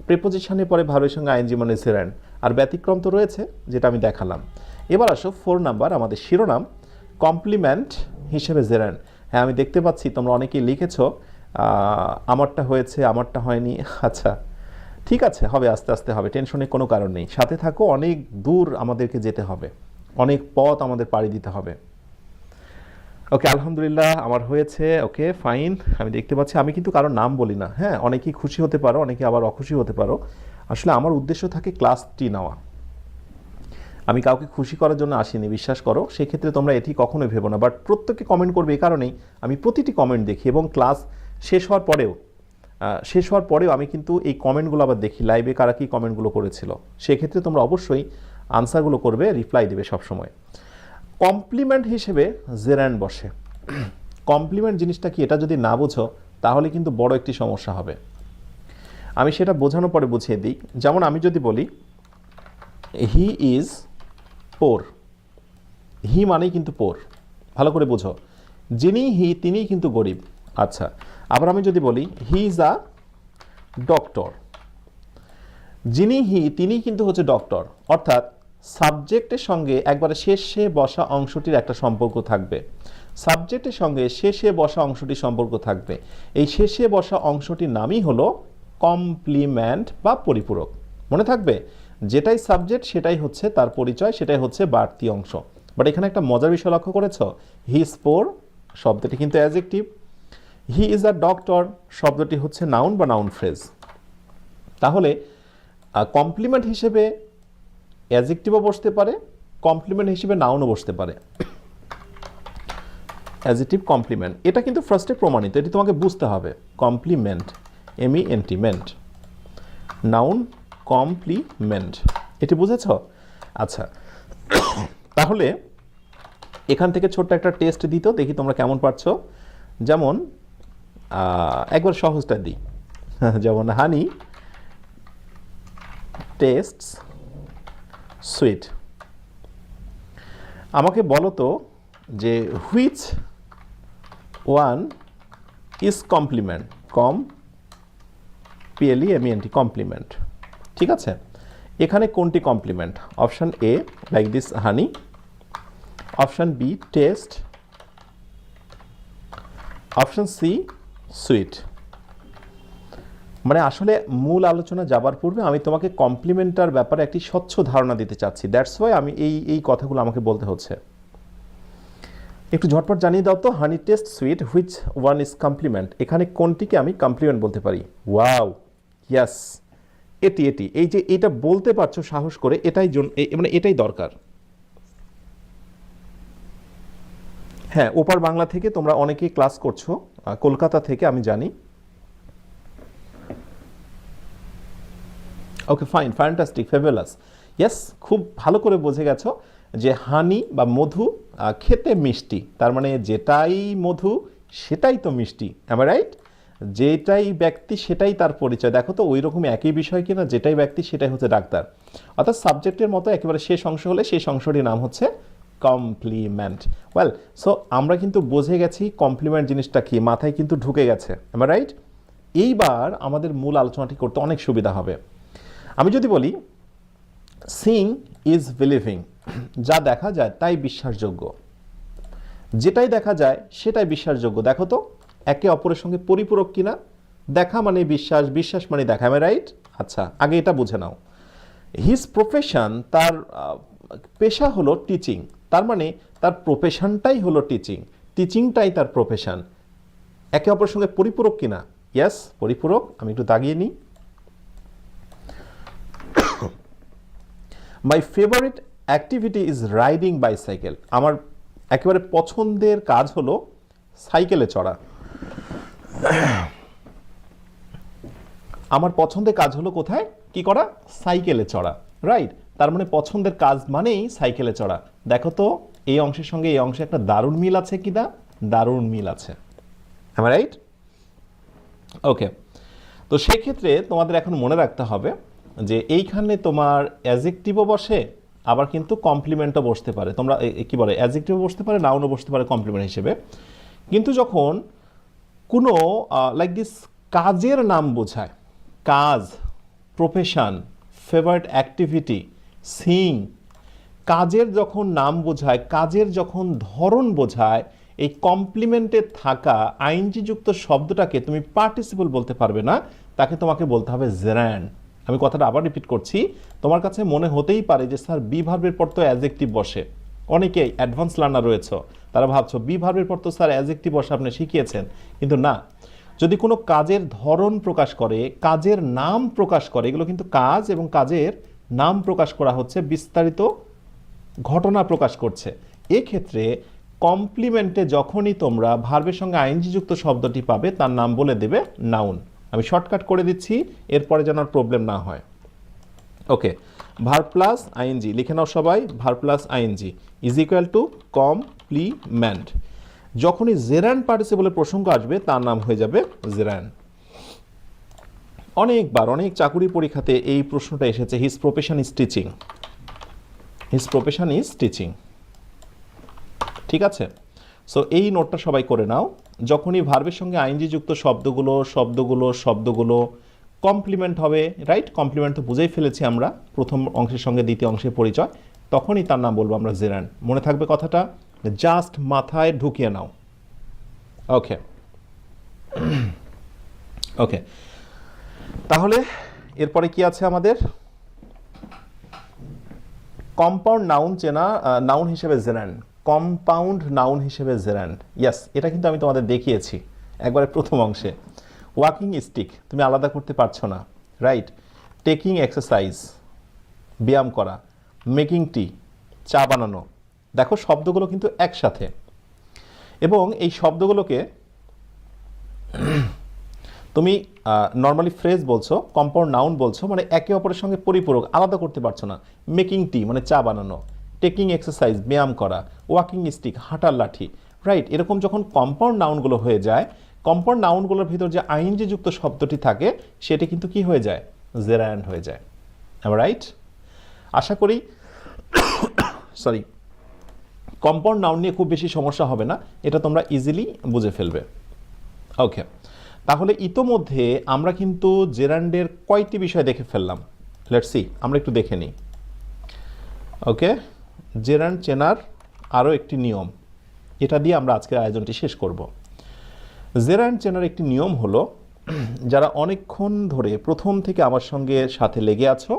প্রিপোজিশনের পরে ভার্বের সঙ্গে আইএনজি মানে জেরান্ড। আর ব্যতিক্রম তো রয়েছে যেটা আমি দেখালাম। এবার আসো 4 নাম্বার, আমাদের শিরোনাম কমপ্লিমেন্ট হিসেবে জেরান্ড। হ্যাঁ, আমি দেখতে পাচ্ছি তোমরা অনেকেই লিখেছো আমারটা হয়েছে আমারটা হয়নি। আচ্ছা ঠিক আছে, হবে, আস্তে আস্তে হবে, টেনশনের কোনো কারণ নেই। সাথে থাকো, অনেক দূর আমাদেরকে যেতে হবে, অনেক পথ আমাদের পাড়ি দিতে হবে। ওকে, আলহামদুলিল্লাহ আমার হয়েছে। ওকে ফাইন, আমি দেখতে পাচ্ছি। আমি কিন্তু কারোর নাম বলি না, হ্যাঁ, অনেকেই খুশি হতে পারো, অনেকে আবার অখুশি হতে পারো। আসলে আমার উদ্দেশ্য থাকে ক্লাসটি নেওয়া, আমি কাউকে খুশি করার জন্য আসিনি, বিশ্বাস করো। সেক্ষেত্রে তোমরা এটি কখনোই ভেবো না। বাট প্রত্যেকে কমেন্ট করবে, এই কারণেই আমি প্রতিটি কমেন্ট দেখি এবং ক্লাস শেষ হওয়ার পরেও আমি কিন্তু এই কমেন্টগুলো আবার দেখি, লাইভে কারা কী কমেন্টগুলো করেছিল। সেক্ষেত্রে তোমরা অবশ্যই আনসারগুলো করবে, রিপ্লাই দেবে সবসময়। কমপ্লিমেন্ট হিসেবে জেরান্ড বসে। কমপ্লিমেন্ট জিনিসটা কি এটা যদি না বুঝো তাহলে কিন্তু বড় একটি সমস্যা হবে। আমি সেটা বোঝানোর পরে বুঝিয়ে দিই। যেমন আমি যদি বলি হি ইজ পোর, হি মানেই কিন্তু পোর, ভালো করে বুঝো। যিনি হি তিনিই কিন্তু গরিব। আচ্ছা, আবার আমি যদি বলি হি ইজ আ ডক্টর, যিনি হি তিনিই কিন্তু হচ্ছে ডক্টর। অর্থাৎ সাবজেক্টের সঙ্গে একবারে শেষে বসা অংশটির একটা সম্পর্ক থাকবে, সাবজেক্টের সঙ্গে শেষে বসা অংশটির সম্পর্ক থাকবে। এই শেষে বসা অংশটির নামই হলো কমপ্লিমেন্ট বা পরিপূরক। মনে থাকবে, যেটাই সাবজেক্ট সেটাই হচ্ছে তার পরিচয়, সেটাই হচ্ছে বাড়তি অংশ। বাট এখানে একটা মজার বিষয় লক্ষ্য করেছো, হি ইজ পোর শব্দটি কিন্তু adjective, he is a doctor শব্দটি হচ্ছে নাউন বা নাউন ফ্রেজ। তাহলে কমপ্লিমেন্ট হিসেবে অ্যাডজেক্টিভও বসতে পারে, কমপ্লিমেন্ট হিসেবে নাউনও বসতে পারে। অ্যাডজেক্টিভ কমপ্লিমেন্ট, এটা কিন্তু ফার্স্টে প্রমাণিত, এটি তোমাকে বুঝতে হবে। কমপ্লিমেন্ট, MENT, নাউন কমপ্লিমেন্ট, এটি বুঝেছ? আচ্ছা, তাহলে এখান থেকে ছোট্ট একটা টেস্ট দিত, দেখি তোমরা কেমন পারছো। যেমন একবার সহজটা দিই, যেমন হানি টেস্টস সুইট। আমাকে বলো তো যে which one is complement, PLEMENT, complement. ঠিক আছে, এখানে কোনটি complement? Option A like this honey, option B taste, option C sweet. মানে আসলে মূল আলোচনা যাবার পূর্বে আমি তোমাকে কমপ্লিমেন্টার ব্যাপারে একটি স্বচ্ছ ধারণা দিতে চাচ্ছি, দ্যাটস ওয়াই আমি এই কথাগুলো আমাকে বলতে হচ্ছে। একটু ঝটপট জানিয়ে দাও তো, honey taste sweet, which one is complement, এখানে কোনটিকে আমি কমপ্লিমেন্ট বলতে পারি? ওয়াও, ইয়াস, এটি এই যে এটা বলতে পারছো সাহস করে, মানে এটাই দরকার। হ্যাঁ, ওপার বাংলা থেকে তোমরা অনেকেই ক্লাস করছো, কলকাতা থেকে আমি জানি। ওকে ফাইন, ফ্যান্টাস্টিক, ফেভেলাস, ইয়েস, খুব ভালো করে বুঝে গেছো যে হানি বা মধু খেতে মিষ্টি, তার মানে যেটাই মধু সেটাই তো মিষ্টি, এম আই রাইট? যেটাই ব্যক্তি সেটাই তার পরিচয়। দেখো তো ওই রকম একই বিষয় কিনা, যেটাই ব্যক্তি সেটাই হচ্ছে ডাক্তার। অর্থাৎ সাবজেক্টের মতো একেবারে শেষ অংশ হলে সেই অংশটির নাম হচ্ছে কমপ্লিমেন্ট। ওয়েল, সো আমরা কিন্তু বুঝে গেছি কমপ্লিমেন্ট জিনিসটা কি, মাথায় কিন্তু ঢুকে গেছে, এম আই রাইট? এইবার আমাদের মূল আলোচনাটি করতে অনেক সুবিধা হবে। আমি যদি বলি সিং ইজ বিলিভিং, যা দেখা যায় তাই বিশ্বাসযোগ্য, যেটাই দেখা যায় সেটাই বিশ্বাসযোগ্য। দেখো তো একে অপরের সঙ্গে পরিপূরক কিনা, দেখা মানে বিশ্বাস, বিশ্বাস মানে দেখা, এম আই রাইট? আচ্ছা, আগে এটা বুঝে নাও। হিজ প্রফেশন, তার পেশা হলো টিচিং, তার মানে তার প্রফেশনটাই হলো টিচিং, টিচিংটাই তার প্রফেশন। একে অপরের সঙ্গে পরিপূরক কিনা? ইয়েস, পরিপূরক। আমি একটু দাগিয়ে নিই। My favourite activity is riding bicycle. আমার একেবারে পছন্দের কাজ হলো সাইকেলে চড়া। আমার পছন্দের কাজ হলো কোথায় কি করা? সাইকেলে চড়া, রাইট। তার মানে পছন্দের কাজ মানেই সাইকেলে চড়া। দেখো তো এই অংশের সঙ্গে এই অংশে একটা দারুণ মিল আছে কিনা? দারুণ মিল আছে, রাইট? ওকে, তো সেক্ষেত্রে তোমাদের এখন মনে রাখতে হবে যে এইখানে তোমার অ্যাজেক্টিভও বসে, আবার কিন্তু কমপ্লিমেন্টও বসতে পারে। তোমরা কি বলে, অ্যাজেক্টিভও বসতে পারে, নাউনও বসতে পারে কমপ্লিমেন্ট হিসেবে। কিন্তু যখন কোনো লাইক দিস কাজের নাম বোঝায়, কাজ, প্রফেশন, ফেভারিট অ্যাক্টিভিটি, সিং, কাজের যখন নাম বোঝায়, কাজের যখন ধরন বোঝায়, এই কমপ্লিমেন্টে থাকা আইনজিযুক্ত শব্দটাকে তুমি পার্টিসিপল বলতে পারবে না, তাকে তোমাকে বলতে হবে জেরান্ড। আমি কথাটা আবার রিপিট করছি, তোমার কাছে মনে হতেই পারে যে স্যার বি ভার্বের পর তো অ্যাডজেক্টিভ বসে। অনেকেই অ্যাডভান্স লার্নার রয়েছে, তারা ভাবছো বি ভার্বের পর তো স্যার অ্যাডজেক্টিভ বসে, আপনি শিখিয়েছেন। কিন্তু না, যদি কোনো কাজের ধরন প্রকাশ করে, কাজের নাম প্রকাশ করে, এগুলো কিন্তু কাজ এবং কাজের নাম প্রকাশ করা হচ্ছে, বিস্তারিত ঘটনা প্রকাশ করছে। এক্ষেত্রে কমপ্লিমেন্টে যখনই তোমরা ভার্বের সঙ্গে আইএনজি-যুক্ত শব্দটি পাবে, তার নাম বলে দেবে নাউন। আমি শর্টকাট করে দিচ্ছি, এরপরে যেন আর প্রবলেম না হয়। ওকে, ভার্ব প্লাস আইএনজি লিখে নাও সবাই। Verb plus ING is equal to complement. যখনই জেরান্ড পার্টিসিপলের প্রসঙ্গ আসবে, তার নাম হয়ে যাবে জেরান্ড। অনেকবার অনেক চাকুরি পরীক্ষাতে এই প্রশ্নটা এসেছে, his profession is teaching. His profession is teaching, ঠিক আছে? সো এই নোটটা সবাই করে নাও। যখনই ভার্বের সঙ্গে আইএনজি যুক্ত শব্দগুলো কমপ্লিমেন্ট হবে, রাইট? কমপ্লিমেন্ট তো বুঝেই ফেলেছি আমরা, প্রথম অংশের সঙ্গে দ্বিতীয় অংশের পরিচয়, তখনই তার নাম বলবো আমরা জেরান্ড। মনে থাকবে কথাটা, জাস্ট মাথায় ঢুকিয়ে নাও। ওকে ওকে, তাহলে এরপরে কি আছে আমাদের? কম্পাউন্ড নাউন চেনা, নাউন হিসেবে জেরান্ড, কম্পাউন্ড নাউন হিসেবে জেরান্ড। ইয়েস, এটা কিন্তু আমি তোমাদের দেখিয়েছি একবারে প্রথম অংশে। ওয়াকিং স্টিক তুমি আলাদা করতে পারছো না, রাইট? টেকিং এক্সারসাইজ, ব্যায়াম করা। মেকিং টি, চা বানানো। দেখো শব্দগুলো কিন্তু একসাথে, এবং এই শব্দগুলোকে তুমি নর্মালি ফ্রেজ বলছো, কম্পাউন্ড নাউন বলছো, মানে একে অপরের সঙ্গে পরিপূরক, আলাদা করতে পারছো না। মেকিং টি মানে চা বানানো, টেকিং এক্সারসাইজ ব্যায়াম করা, ওয়াকিং স্টিক হাঁটার লাঠি, রাইট? এরকম যখন কম্পাউন্ড নাউনগুলো হয়ে যায়, কম্পাউন্ড নাউনগুলোর ভিতর যে আইএনজি যুক্ত শব্দটি থাকে, সেটি কিন্তু কি হয়ে যায়? জেরান্ড হয়ে যায়, রাইট? আশা করি সরি, কম্পাউন্ড নাউন নিয়ে খুব বেশি সমস্যা হবে না, এটা তোমরা ইজিলি বুঝে ফেলবে। ওকে, তাহলে ইতোমধ্যে আমরা কিন্তু জেরান্ডের কয়টি বিষয় দেখে ফেললাম? লেটস সি, আমরা একটু দেখে নিই। ওকে, জেরান্ড চেনার আরও একটি নিয়ম, এটা দিয়ে আমরা আজকের আয়োজনটি শেষ করব। জেরান্ড চেনার একটি নিয়ম হলো, যারা অনেকক্ষণ ধরে প্রথম থেকে আমার সঙ্গে সাথে লেগে আছো,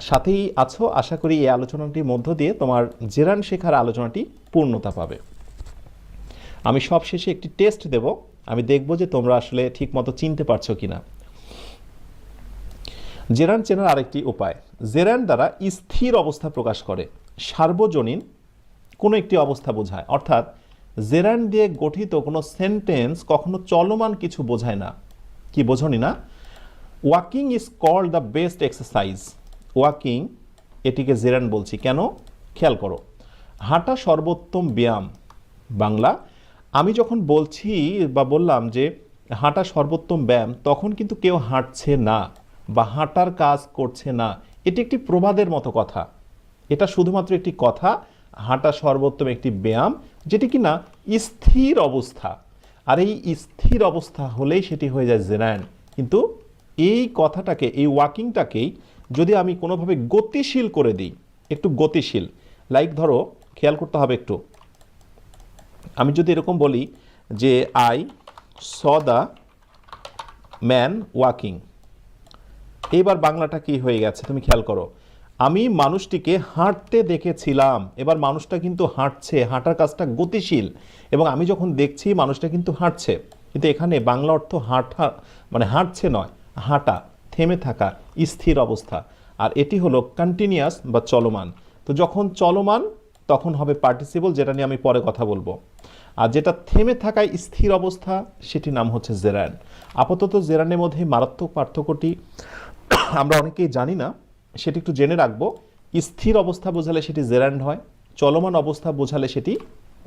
সাথেই আছো, আশা করি এই আলোচনাটির মধ্য দিয়ে তোমার জেরান্ড শেখার আলোচনাটি পূর্ণতা পাবে। আমি সব শেষে একটি টেস্ট দেব, আমি দেখব যে তোমরা আসলে ঠিকমতো চিনতে পারছো কিনা। জেরান্ড চেনার আরেকটি উপায়, জেরান্ড দ্বারা স্থির অবস্থা প্রকাশ করে, সার্বজনীন কোনো একটি অবস্থা বোঝায়। অর্থাৎ জেরান্ড দিয়ে গঠিত কোনো সেন্টেন্স কখনো চলমান কিছু বোঝায় না। কি বোঝনি না? Walking is called the best exercise. Walking, এটিকে জেরান্ড বলছি কেন? খেয়াল করো, হাঁটা সর্বোত্তম ব্যায়াম। বাংলা, আমি যখন বলছি বা বললাম যে হাঁটা সর্বোত্তম ব্যায়াম, তখন কিন্তু কেউ হাঁটছে না বা হাঁটার কাজ করছে না। এটি একটি প্রবাদের মতো কথা, এটা শুধুমাত্র একটি কথা। হাঁটা সর্বোত্তম একটি ব্যায়াম, যেটি কিনা স্থির অবস্থা, আর এই স্থির অবস্থা হলেই সেটি হয়ে যায় জেরান্ড। কিন্তু এই কথাটাকে, এই ওয়াকিংটাকেই যদি আমি কোনোভাবে গতিশীল করে দিই, একটু গতিশীল, লাইক ধরো, খেয়াল করতে হবে একটু, আমি যদি এরকম বলি যে I saw the man walking, এবার বাংলাটা কি হয়ে গেছে তুমি খেয়াল করো। আমি মানুষটিকে হাঁটতে দেখেছিলাম, এবার মানুষটা কিন্তু হাঁটছে, হাঁটার কাজটা গতিশীল, এবং আমি যখন দেখছি মানুষটা কিন্তু হাঁটছে, কিন্তু এখানে বাংলা অর্থ হাঁটা মানে হাঁটছে নয়, হাঁটা, থেমে থাকা, স্থির অবস্থা। আর এটি হলো কন্টিনিউয়াস বা চলমান। তো যখন চলমান তখন হবে পার্টিসিপল, যেটা নিয়ে আমি পরে কথা বলবো। আর যেটা থেমে থাকায় স্থির অবস্থা, সেটির নাম হচ্ছে জেরান্ড। আপাতত জেরান্ডের মধ্যে মারাত্মক পার্থক্যটি আমরা অনেকেই জানি না, সেটি একটু জেনে রাখবো। স্থির অবস্থা বোঝালে সেটি জেরান্ড হয়, চলমান অবস্থা বোঝালে সেটি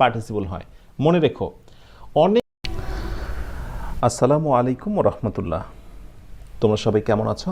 পার্টিসিপল হয়। মনে রেখো অনেক। আসসালামু আলাইকুম ওয়া রাহমাতুল্লাহ। তোমরা সবাই কেমন আছো?